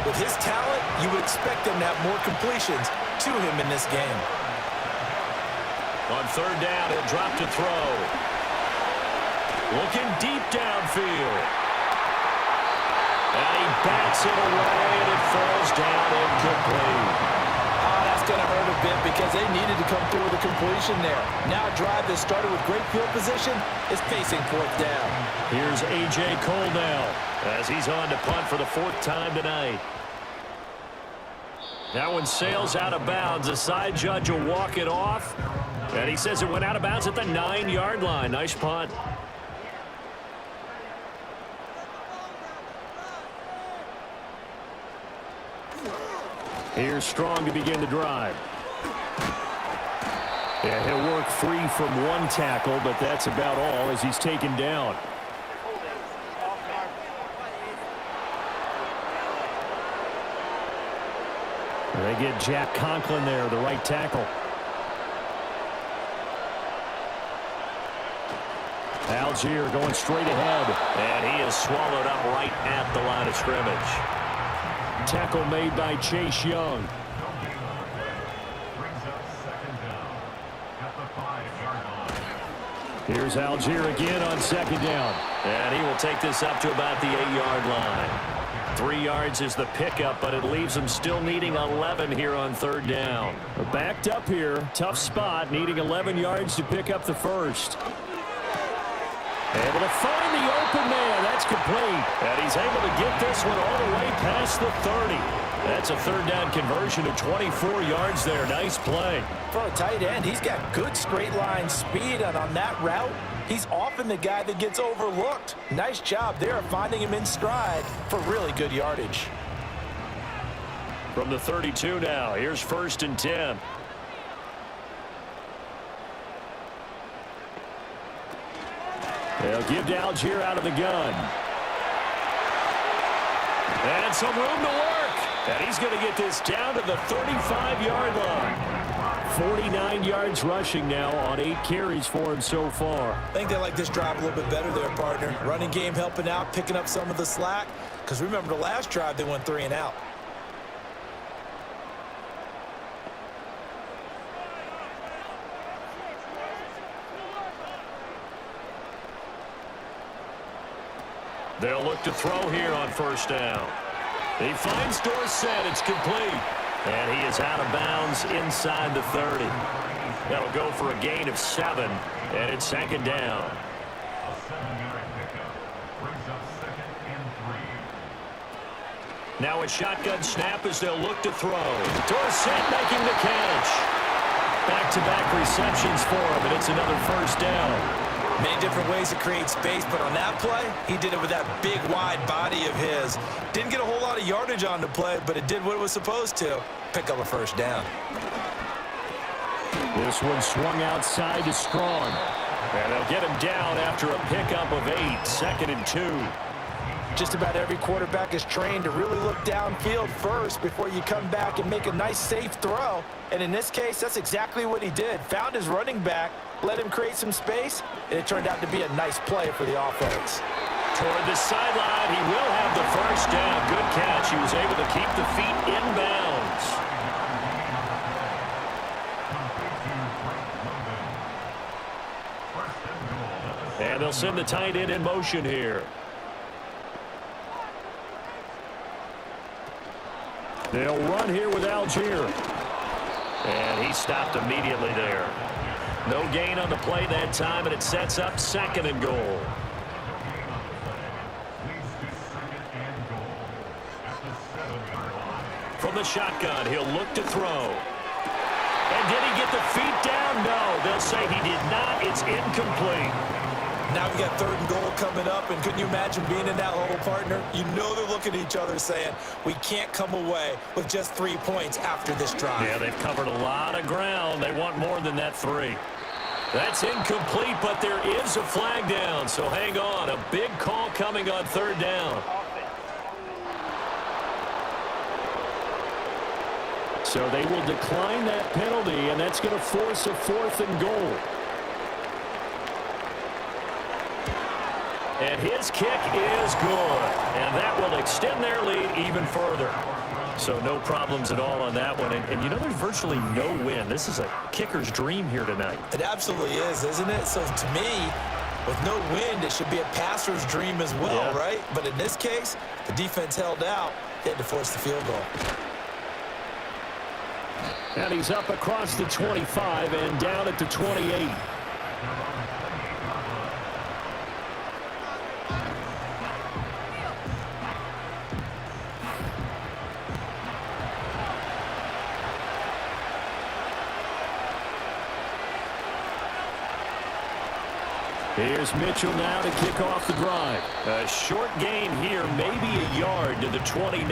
with his talent, you would expect them to have more completions to him in this game. On 3rd down, he'll drop to throw. Looking deep downfield. And he bats it away, and it falls down incomplete. Oh, that's going to hurt a bit because they needed to come through with a completion there. Now a drive that started with great field position is facing 4th down. Here's A.J. Cole now as he's on to punt for the 4th time tonight. That one sails out of bounds. The side judge will walk it off. And he says it went out of bounds at the 9-yard line. Nice punt. Here's Strong to begin the drive. Yeah, he'll work free from 1 tackle, but that's about all as he's taken down. They get Jack Conklin there, the right tackle. Algier going straight ahead. And he is swallowed up right at the line of scrimmage. Tackle made by Chase Young. Here's Algier again on 2nd down. And he will take this up to about the 8-yard line. 3 yards is the pickup, but it leaves them still needing 11 here on 3rd down. Backed up here, tough spot, needing 11 yards to pick up the 1st. Able to find the open man. That's complete. And he's able to get this one all the way past the 30. That's a 3rd down conversion of 24 yards there. Nice play. For a tight end, he's got good straight line speed, and on that route, he's often the guy that gets overlooked. Nice job there of finding him in stride for really good yardage. From the 32 now, here's 1st and 10. They'll give to Algier out of the gun. And some room to work. And he's going to get this down to the 35-yard line. 49 yards rushing now on 8 carries for him so far. I think they like this drive a little bit better there, partner. Running game helping out, picking up some of the slack. Because remember the last drive, they went 3 and out. They'll look to throw here on 1st down. He finds Dorsett. It's complete. And he is out of bounds inside the 30. That'll go for a gain of 7. And it's 2nd down. Now a shotgun snap as they'll look to throw. Dorsett making the catch. Back-to-back receptions for him, and it's another 1st down. Many different ways to create space, but on that play, he did it with that big, wide body of his. Didn't get a whole lot of yardage on the play, but it did what it was supposed to. Pick up a first down. This one swung outside to Strong. And they'll get him down after a pickup of 8, 2nd and 2. Just about every quarterback is trained to really look downfield first before you come back and make a nice, safe throw. And in this case, that's exactly what he did. Found his running back, let him create some space, and it turned out to be a nice play for the offense. Toward the sideline, he will have the first down. Good catch. He was able to keep the feet in bounds. And they'll send the tight end in motion here. They'll run here with Algier. And he stopped immediately there. No gain on the play that time, and it sets up 2nd and goal. From the shotgun, he'll look to throw. And did he get the feet down? No, they'll say he did not. It's incomplete. Now we got 3rd and goal coming up, and couldn't you imagine being in that huddle, partner? You know they're looking at each other saying, we can't come away with just 3 points after this drive. Yeah, they've covered a lot of ground. They want more than that 3. That's incomplete, but there is a flag down, so hang on. A big call coming on 3rd down. So they will decline that penalty, and that's going to force a 4th and goal. And his kick is good. And that will extend their lead even further. So no problems at all on that one. And you know, there's virtually no win. This is a kicker's dream here tonight. It absolutely is, isn't it? So to me, with no wind, it should be a passer's dream as well, yeah. Right? But in this case, the defense held out. They had to force the field goal. And he's up across the 25 and down at the 28. Here's Mitchell now to kick off the drive. A short gain here, maybe a yard to the 29.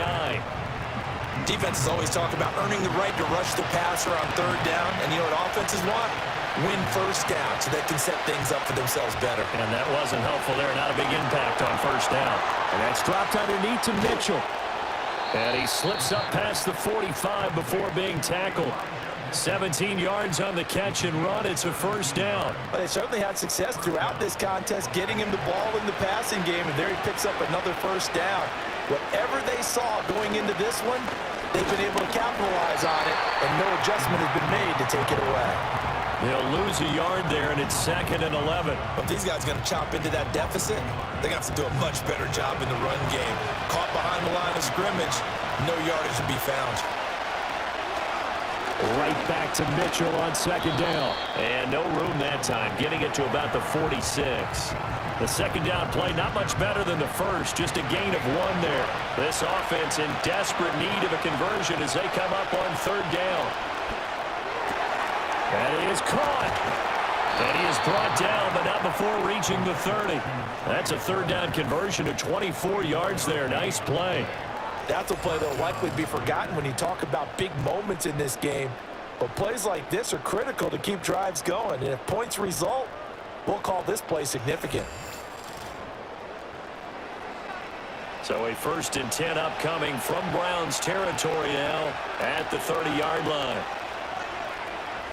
Defenses always talk about earning the right to rush the passer on 3rd down. And you know what offenses want? Win first down so they can set things up for themselves better. And that wasn't helpful there. Not a big impact on 1st down. And that's dropped underneath to Mitchell. And he slips up past the 45 before being tackled. 17 yards on the catch and run. It's a 1st down. But they certainly had success throughout this contest, getting him the ball in the passing game, and there he picks up another 1st down. Whatever they saw going into this one, they've been able to capitalize on it, and no adjustment has been made to take it away. They'll lose a yard there, and it's 2nd and 11. But these guys are going to chop into that deficit. They're going to have to do a much better job in the run game. Caught behind the line of scrimmage, no yardage to be found. Right back to Mitchell on 2nd down. And no room that time, getting it to about the 46. The 2nd down play, not much better than the first, just a gain of 1 there. This offense in desperate need of a conversion as they come up on 3rd down. And he is caught. And he is brought down, but not before reaching the 30. That's a 3rd down conversion of 24 yards there. Nice play. That's a play that will likely be forgotten when you talk about big moments in this game. But plays like this are critical to keep drives going. And if points result, we'll call this play significant. So a 1st and 10 upcoming from Browns territory now at the 30-yard line.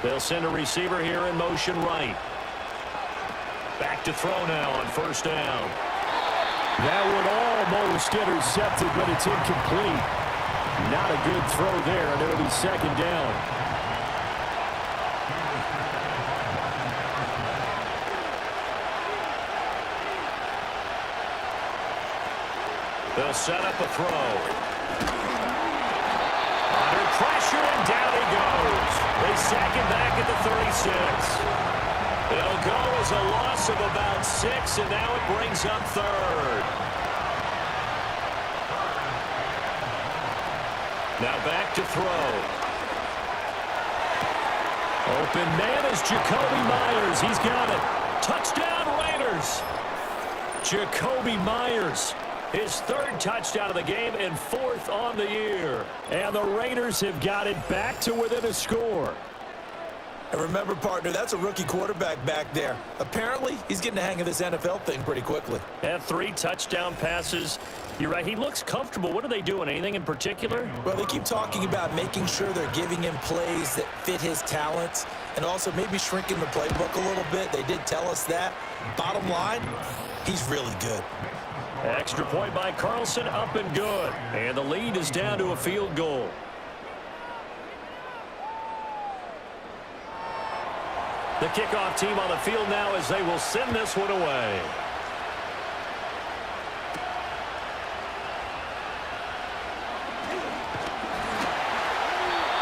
They'll send a receiver here in motion right. Back to throw now on 1st down. That one almost intercepted, but it's incomplete. Not a good throw there, and it'll be 2nd down. They'll set up a throw. Under pressure, and down he goes. They sack him back at the 36. It'll go as a loss of about 6, and now it brings up 3rd. Now back to throw. Open man is Jacoby Myers. He's got it. Touchdown, Raiders. Raiders. Jacoby Myers, his third touchdown of the game and fourth on the year. And the Raiders have got it back to within a score. And remember, partner, that's a rookie quarterback back there. Apparently, he's getting the hang of this NFL thing pretty quickly. And 3 touchdown passes. You're right, he looks comfortable. What are they doing? Anything in particular? Well, they keep talking about making sure they're giving him plays that fit his talents and also maybe shrinking the playbook a little bit. They did tell us that. Bottom line, he's really good. Extra point by Carlson, up and good. And the lead is down to a field goal. The kickoff team on the field now as they will send this one away.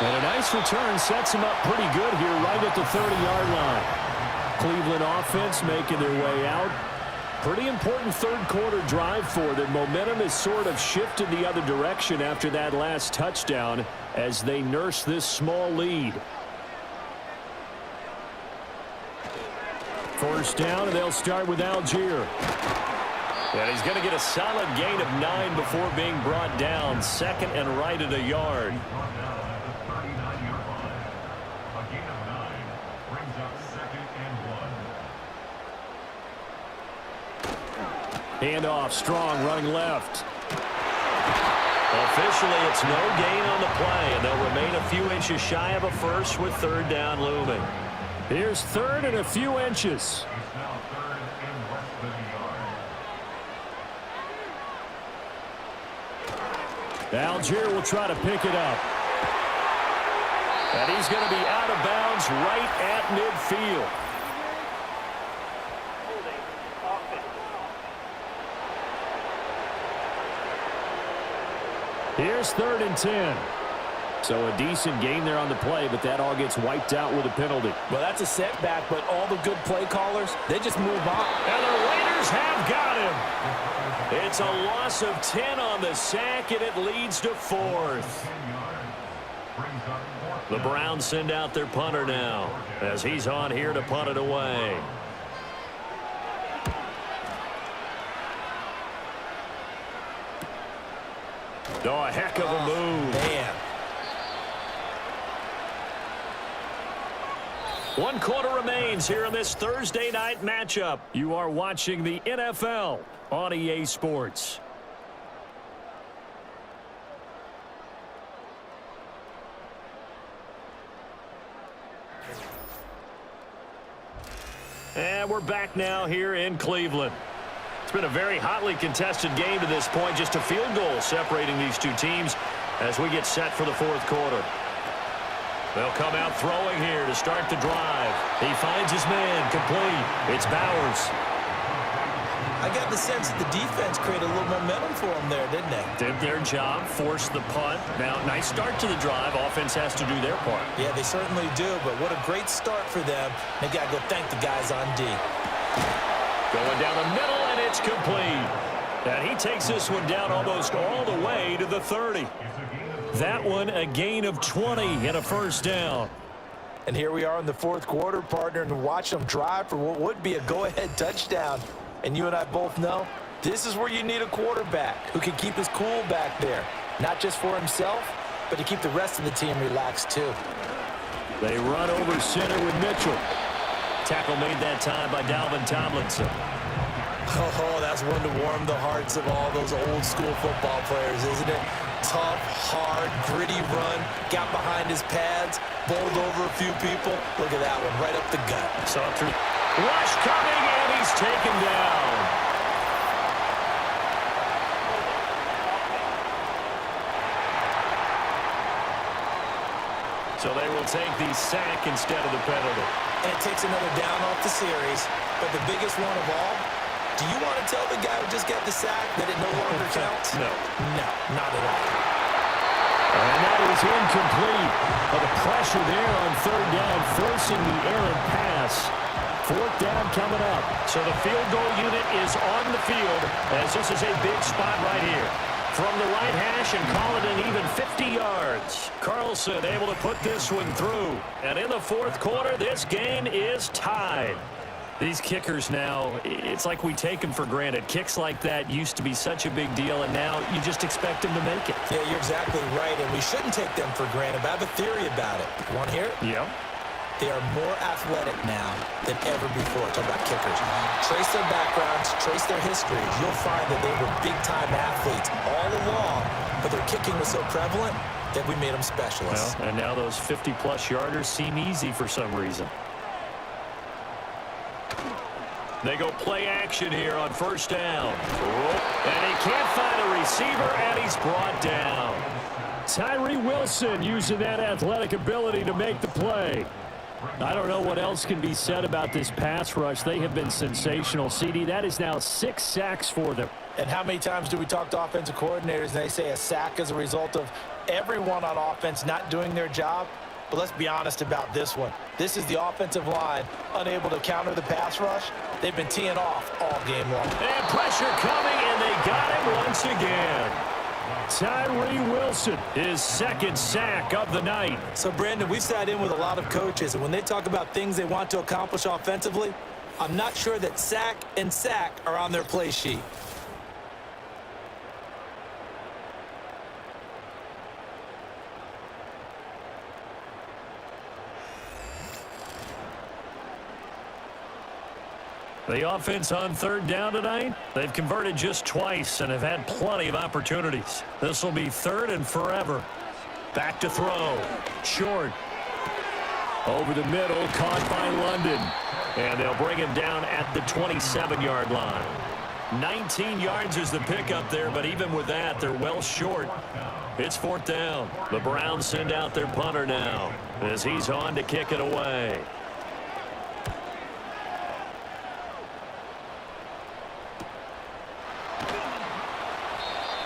And a nice return sets him up pretty good here right at the 30-yard line. Cleveland offense making their way out. Pretty important third-quarter drive for them. Momentum has sort of shifted the other direction after that last touchdown as they nurse this small lead. First down, and they'll start with Algier. And he's going to get a solid gain of 9 before being brought down. Second and right at a yard. Handoff, Strong running left. Officially, it's no gain on the play, and they'll remain a few inches shy of a first with third down looming. Here's third and a few inches. Algier will try to pick it up. And he's going to be out of bounds right at midfield. Here's third and 10. So a decent gain there on the play, but that all gets wiped out with a penalty. Well, that's a setback, but all the good play callers, they just move on. And the Raiders have got him. It's a loss of 10 on the sack, and it leads to fourth. The Browns send out their punter now as he's on here to punt it away. Oh, a heck of a move. Man. 1 quarter remains here in this Thursday night matchup. You are watching the NFL on EA Sports. And we're back now here in Cleveland. It's been a very hotly contested game to this point. Just a field goal separating these two teams as we get set for the fourth quarter. They'll come out throwing here to start the drive. He finds his man, complete. It's Bowers. I got the sense that the defense created a little momentum for them there, didn't they? Did their job, forced the punt. Now, nice start to the drive. Offense has to do their part. Yeah, they certainly do, but what a great start for them. They got to go thank the guys on D. Going down the middle, and it's complete. And he takes this one down almost all the way to the 30. That one a gain of 20 and a first down. And here we are in the fourth quarter, partner, and watch them drive for what would be a go-ahead touchdown. And you and I both know this is where you need a quarterback who can keep his cool back there, not just for himself, but to keep the rest of the team relaxed too. They run over center with Mitchell. Tackle made that time by Dalvin Tomlinson. Oh, that's one to warm the hearts of all those old school football players, isn't it? Tough, hard, gritty run, got behind his pads, bowled over a few people. Look at that one, right up the gut. Saw through. Rush coming, and he's taken down. So they will take the sack instead of the penalty. And it takes another down off the series. But the biggest one of all, do you want to tell the guy who just got the sack that it no longer counts? No. No, not at all. And that is incomplete. But the pressure there on third down, forcing the errant pass. Fourth down coming up. So the field goal unit is on the field as this is a big spot right here. From the right hash and call it an even 50 yards. Carlson able to put this one through. And in the fourth quarter, this game is tied. These kickers now, it's like we take them for granted. Kicks like that used to be such a big deal, and now you just expect them to make it. Yeah, you're exactly right, and we shouldn't take them for granted. But I have a theory about it. You want to hear it? Yeah. They are more athletic now than ever before. Talk about kickers. Trace their backgrounds, trace their histories. You'll find that they were big-time athletes all along, but their kicking was so prevalent that we made them specialists. Well, and now those 50-plus yarders seem easy for some reason. They go play action here on first down. And he can't find a receiver, and he's brought down. Tyree Wilson using that athletic ability to make the play. I don't know what else can be said about this pass rush. They have been sensational. CD, that is now 6 sacks for them. And how many times do we talk to offensive coordinators and they say a sack is a result of everyone on offense not doing their job? But let's be honest about this one. This is the offensive line unable to counter the pass rush. They've been teeing off all game long. And pressure coming, and they got him once again. Tyree Wilson, His second sack of the night. So, Brandon, we've sat in with a lot of coaches, and when they talk about things they want to accomplish offensively, I'm not sure that sack and sack are on their play sheet. The offense on third down tonight, they've converted just twice and have had plenty of opportunities. This will be third and forever. Back to throw. Short. over the middle, caught by London. And they'll bring him down at the 27-yard line. 19 yards is the pickup there, but even with that, they're well short. It's fourth down. The Browns send out their punter now as he's on to kick it away.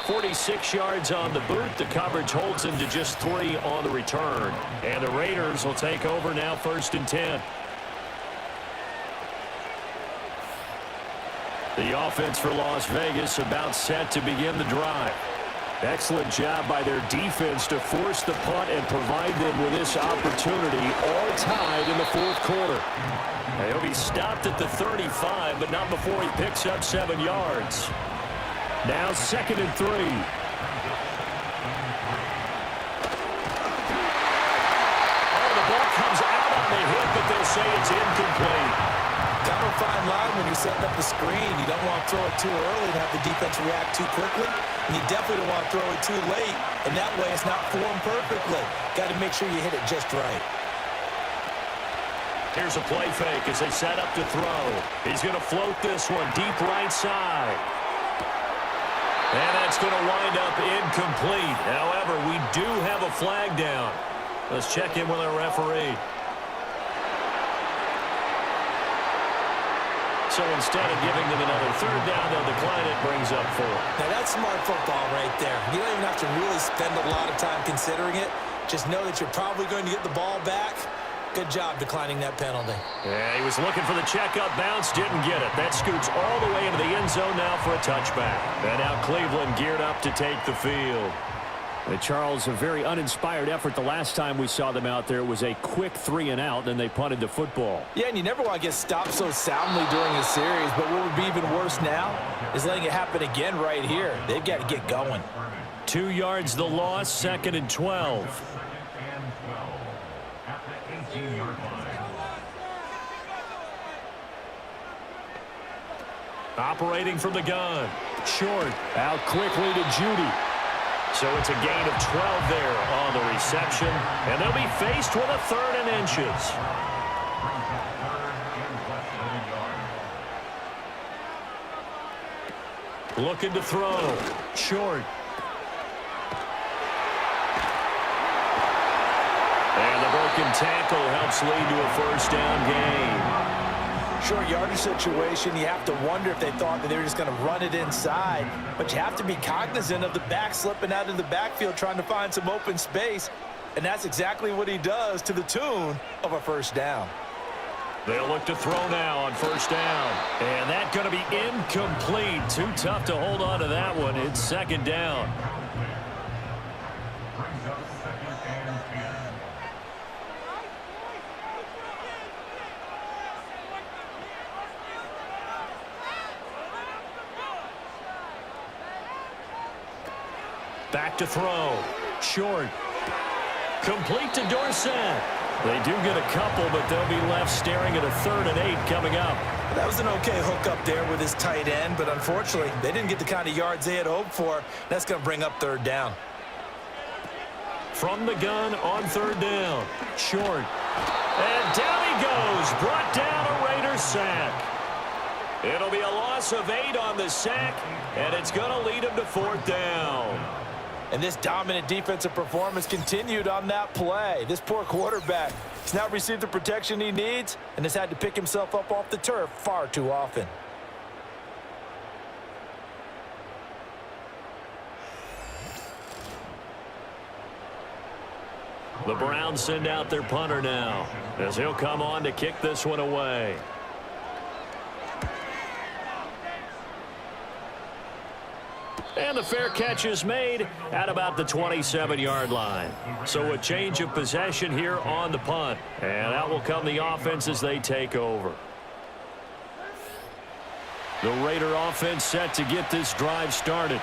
.46 yards on the boot. The coverage holds him to just 3 on the return. And the Raiders will take over now, 1st and 10. The offense for Las Vegas about set to begin the drive. Excellent job by their defense to force the punt and provide them with this opportunity, all tied in the fourth quarter. He'll be stopped at the 35, but not before he picks up 7 yards. Now 2nd and 3. Oh, the ball comes out on the hit, but they'll say it's incomplete. Kind of a fine line when you're setting up the screen. You don't want to throw it too early and have the defense react too quickly. And you definitely don't want to throw it too late. And that way it's not formed perfectly. Got to make sure you hit it just right. Here's a play fake as they set up to throw. He's going to float this one deep right side. And that's going to wind up incomplete. However, we do have a flag down. Let's check in with our referee. So instead of giving them another 3rd down, they'll decline it, brings up 4. Now that's smart football right there. You don't even have to really spend a lot of time considering it. Just know that you're probably going to get the ball back. Good job declining that penalty. Yeah, he was looking for the checkup bounce, didn't get it. That scoots all the way into the end zone now for a touchback. And now Cleveland geared up to take the field. Charles, a very uninspired effort the last time we saw them out there. It was a quick 3 and out, and they punted the football. Yeah, and you never want to get stopped so soundly during a series, but what would be even worse now is letting it happen again right here. They've got to get going. 2 yards the loss, 2nd and 12. Operating from the gun. Short. Out quickly to Judy. So it's a gain of 12 there on the reception. And they'll be faced with a 3rd and inches. Looking to throw. Short. And the broken tackle helps lead to a 1st down gain. Short yardage situation, you have to wonder if they thought that they were just going to run it inside. But you have to be cognizant of the back slipping out of the backfield trying to find some open space. And that's exactly what he does to the tune of a 1st down. They'll look to throw now on 1st down. And that's going to be incomplete. Too tough to hold on to that one. It's 2nd down. Back to throw. Short. Complete to Dorsett. They do get a couple, but they'll be left staring at a 3rd and 8 coming up. That was an okay hook up there with his tight end, but unfortunately, they didn't get the kind of yards they had hoped for. That's going to bring up 3rd down. From the gun on 3rd down. Short. And down he goes. Brought down a Raiders sack. It'll be a loss of 8 on the sack, and it's going to lead him to 4th down. And this dominant defensive performance continued on that play. This poor quarterback has not received the protection he needs and has had to pick himself up off the turf far too often. The Browns send out their punter now as he'll come on to kick this one away. And the fair catch is made at about the 27-yard line. So a change of possession here on the punt. And out will come the offense as they take over. The Raider offense set to get this drive started.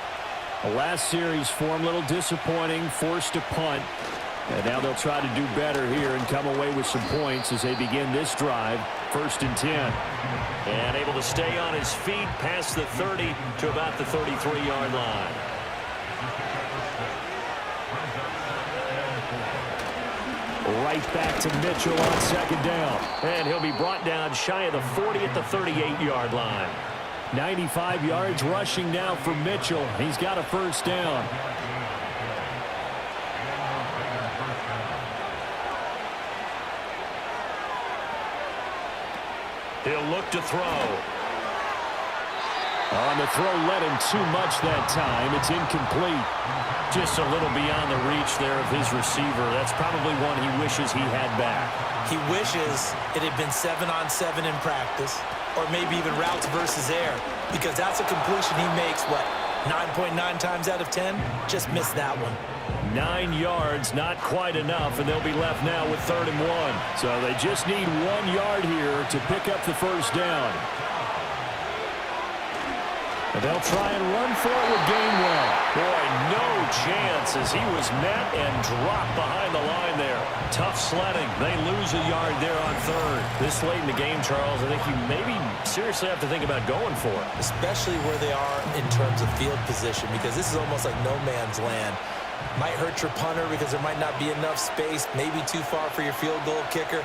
The last series form a little disappointing, forced to punt. And now they'll try to do better here and come away with some points as they begin this drive. 1st and 10. And able to stay on his feet past the 30 to about the 33-yard line. Right back to Mitchell on 2nd down. And he'll be brought down shy of the 40 at the 38-yard line. 95 yards rushing now for Mitchell. He's got a 1st down. He'll look to throw. On the throw, led him too much that time. It's incomplete. Just a little beyond the reach there of his receiver. That's probably one he wishes he had back. He wishes it had been 7-on-7 in practice, or maybe even routes versus air, because that's a completion he makes, what, 9.9 times out of 10? Just missed that one. 9 yards, not quite enough, and they'll be left now with 3rd and 1. So they just need 1 yard here to pick up the 1st down. And they'll try and run for it with Gainwell. Boy, no chance as he was met and dropped behind the line there. Tough sledding. They lose a yard there on 3rd. This late in the game, Charles, I think you maybe seriously have to think about going for it. Especially where they are in terms of field position, because this is almost like no man's land. Might hurt your punter because there might not be enough space, maybe too far for your field goal kicker.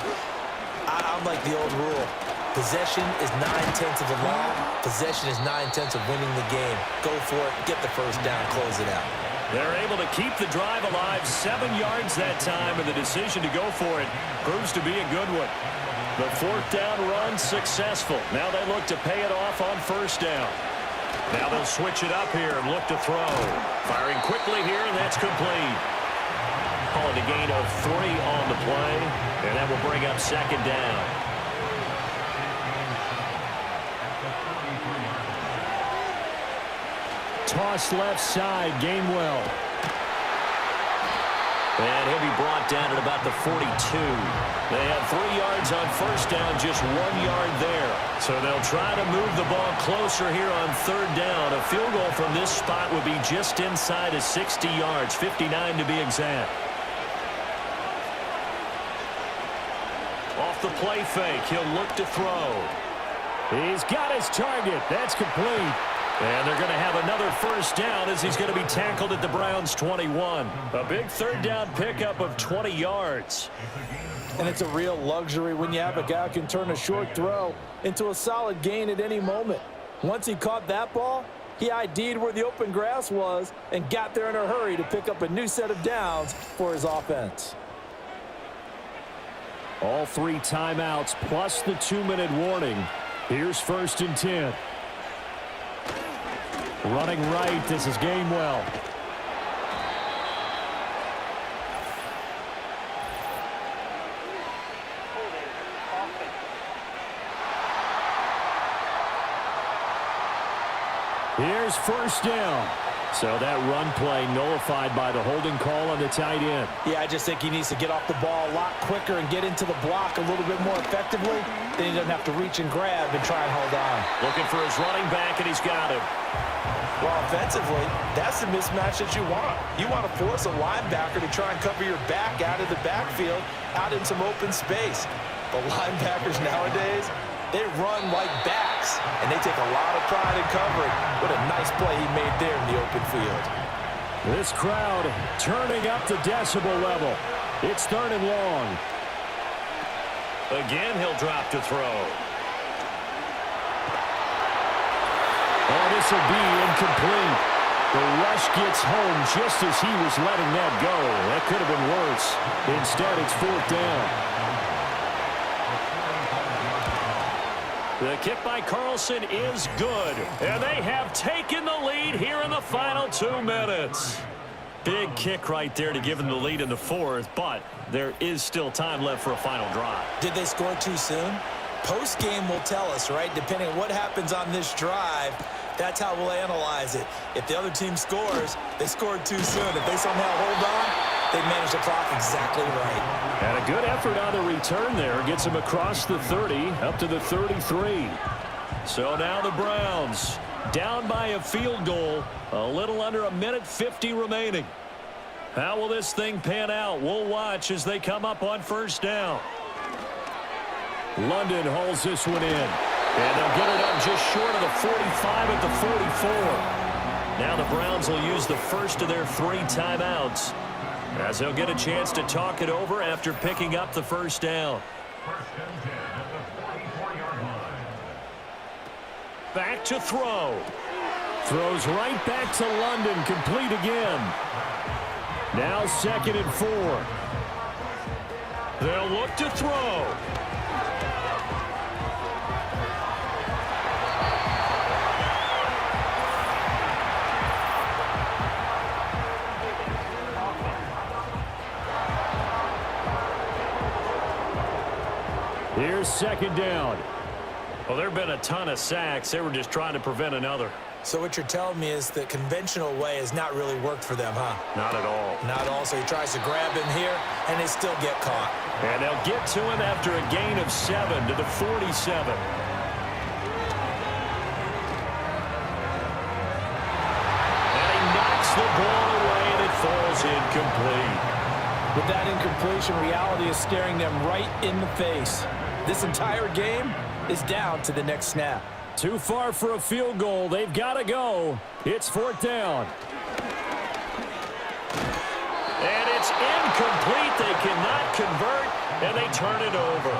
I'm like the old rule. Possession is 9/10 of the law. Possession is 9/10 of winning the game. Go for it, get the 1st down, close it out. They're able to keep the drive alive, 7 yards that time, and the decision to go for it proves to be a good one. The 4th down run successful. Now they look to pay it off on 1st down. Now they'll switch it up here and look to throw. Firing quickly here, and that's complete. Call it a gain of 3 on the play, and that will bring up 2nd down. Toss left side, Gainwell. And he'll be brought down at about the 42. They have 3 yards on 1st down, just 1 yard there. So they'll try to move the ball closer here on 3rd down. A field goal from this spot would be just inside of 60 yards, 59 to be exact. Off the play fake, he'll look to throw. He's got his target. That's complete. And they're going to have another 1st down as he's going to be tackled at the Browns' 21. A big 3rd down pickup of 20 yards. And it's a real luxury when you have a guy who can turn a short throw into a solid gain at any moment. Once he caught that ball, he ID'd where the open grass was and got there in a hurry to pick up a new set of downs for his offense. All 3 timeouts plus the 2-minute warning. Here's 1st and 10. Running right, this is Gainwell. Here's 1st down. So that run play nullified by the holding call on the tight end. Yeah, I just think he needs to get off the ball a lot quicker and get into the block a little bit more effectively. Then he doesn't have to reach and grab and try and hold on. Looking for his running back, and he's got him. Well, offensively, that's the mismatch that you want. You want to force a linebacker to try and cover your back out of the backfield, out in some open space. The linebackers nowadays, they run like backs, and they take a lot of pride in covering. What a nice play he made there in the open field. This crowd turning up the decibel level. It's 3rd and long. Again, he'll drop to throw. Oh, this will be incomplete. The rush gets home just as he was letting that go. That could have been worse. Instead, it's 4th down. The kick by Carlson is good. And they have taken the lead here in the final 2 minutes. Big kick right there to give them the lead in the 4th, but there is still time left for a final drive. Did they score too soon? Post-game will tell us, right? Depending on what happens on this drive, that's how we'll analyze it. If the other team scores, they scored too soon. If they somehow hold on, they manage the clock exactly right. And a good effort on the return there. Gets him across the 30, up to the 33. So now the Browns down by a field goal. A little under 1:50 remaining. How will this thing pan out? We'll watch as they come up on 1st down. London hauls this one in. And they'll get it up just short of the 45 at the 44. Now the Browns will use the first of their 3 timeouts, as they'll get a chance to talk it over after picking up the 1st down. Back to throw. Throws right back to London, complete again. Now 2nd and 4. They'll look to throw. Here's 2nd down. Well, there have been a ton of sacks. They were just trying to prevent another. So what you're telling me is the conventional way has not really worked for them, huh? Not at all. Not at all. So he tries to grab him here, and they still get caught. And they'll get to him after a gain of 7 to the 47. And he knocks the ball away, and it falls incomplete. With that incompletion, reality is staring them right in the face. This entire game is down to the next snap. Too far for a field goal. They've got to go. It's 4th down. And it's incomplete. They cannot convert, and they turn it over.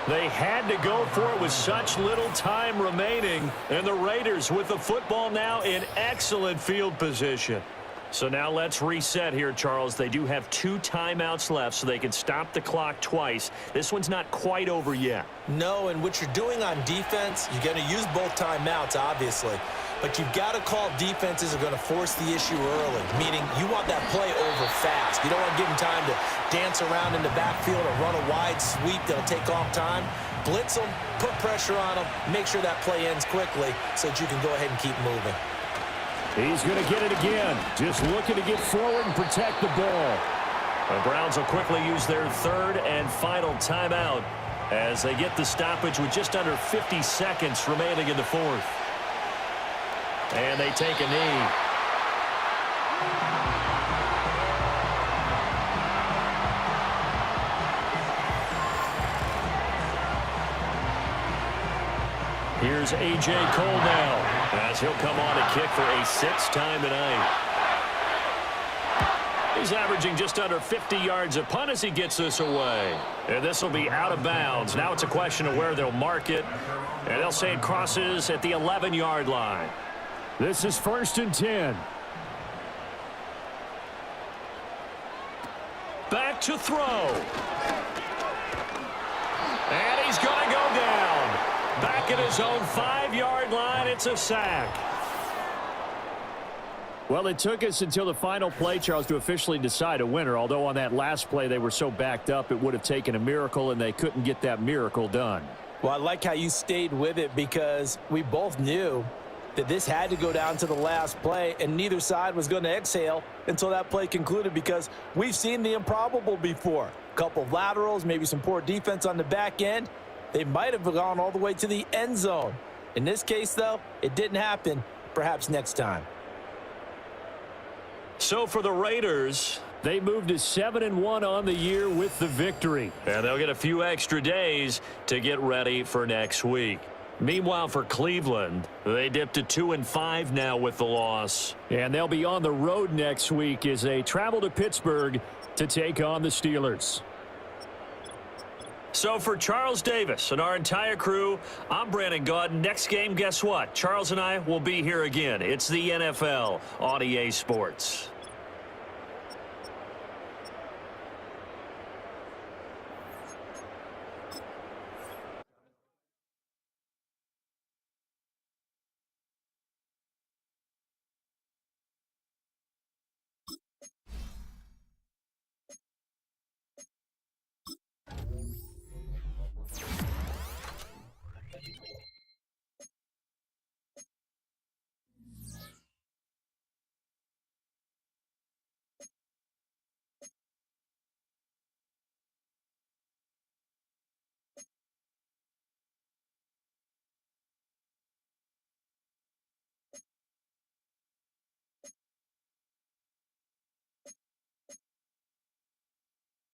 They had to go for it with such little time remaining, and the Raiders with the football now in excellent field position. So now let's reset here, Charles. They do have 2 timeouts left, so they can stop the clock twice. This one's not quite over yet. No, and what you're doing on defense, you're going to use both timeouts, obviously. But you've got to call defenses are going to force the issue early, meaning you want that play over fast. You don't want to give them time to dance around in the backfield or run a wide sweep that'll take off time. Blitz them, put pressure on them, make sure that play ends quickly so that you can go ahead and keep moving. He's going to get it again. Just looking to get forward and protect the ball. The Browns will quickly use their 3rd and final timeout as they get the stoppage with just under 50 seconds remaining in the 4th. And they take a knee. Here's A.J. Cole now, as he'll come on to kick for a 6th time tonight. He's averaging just under 50 yards a punt as he gets this away. And this will be out of bounds. Now it's a question of where they'll mark it. And they'll say it crosses at the 11-yard line. This is 1st and 10. Back to throw. And he's going to go down. Back at his own 5-yard line, it's a sack. Well, it took us until the final play, Charles, to officially decide a winner, although on that last play they were so backed up it would have taken a miracle, and they couldn't get that miracle done. Well, I like how you stayed with it because we both knew that this had to go down to the last play, and neither side was going to exhale until that play concluded because we've seen the improbable before. A couple of laterals, maybe some poor defense on the back end. They might have gone all the way to the end zone. In this case, though, it didn't happen. perhaps next time. So for the Raiders, they moved to 7-1 on the year with the victory. and they'll get a few extra days to get ready for next week. Meanwhile, for Cleveland, they dipped to 2-5 now with the loss. And they'll be on the road next week as they travel to Pittsburgh to take on the Steelers. So for Charles Davis and our entire crew, I'm Brandon Gaudin. Next game, guess what? Charles and I will be here again. It's the NFL on EA Sports.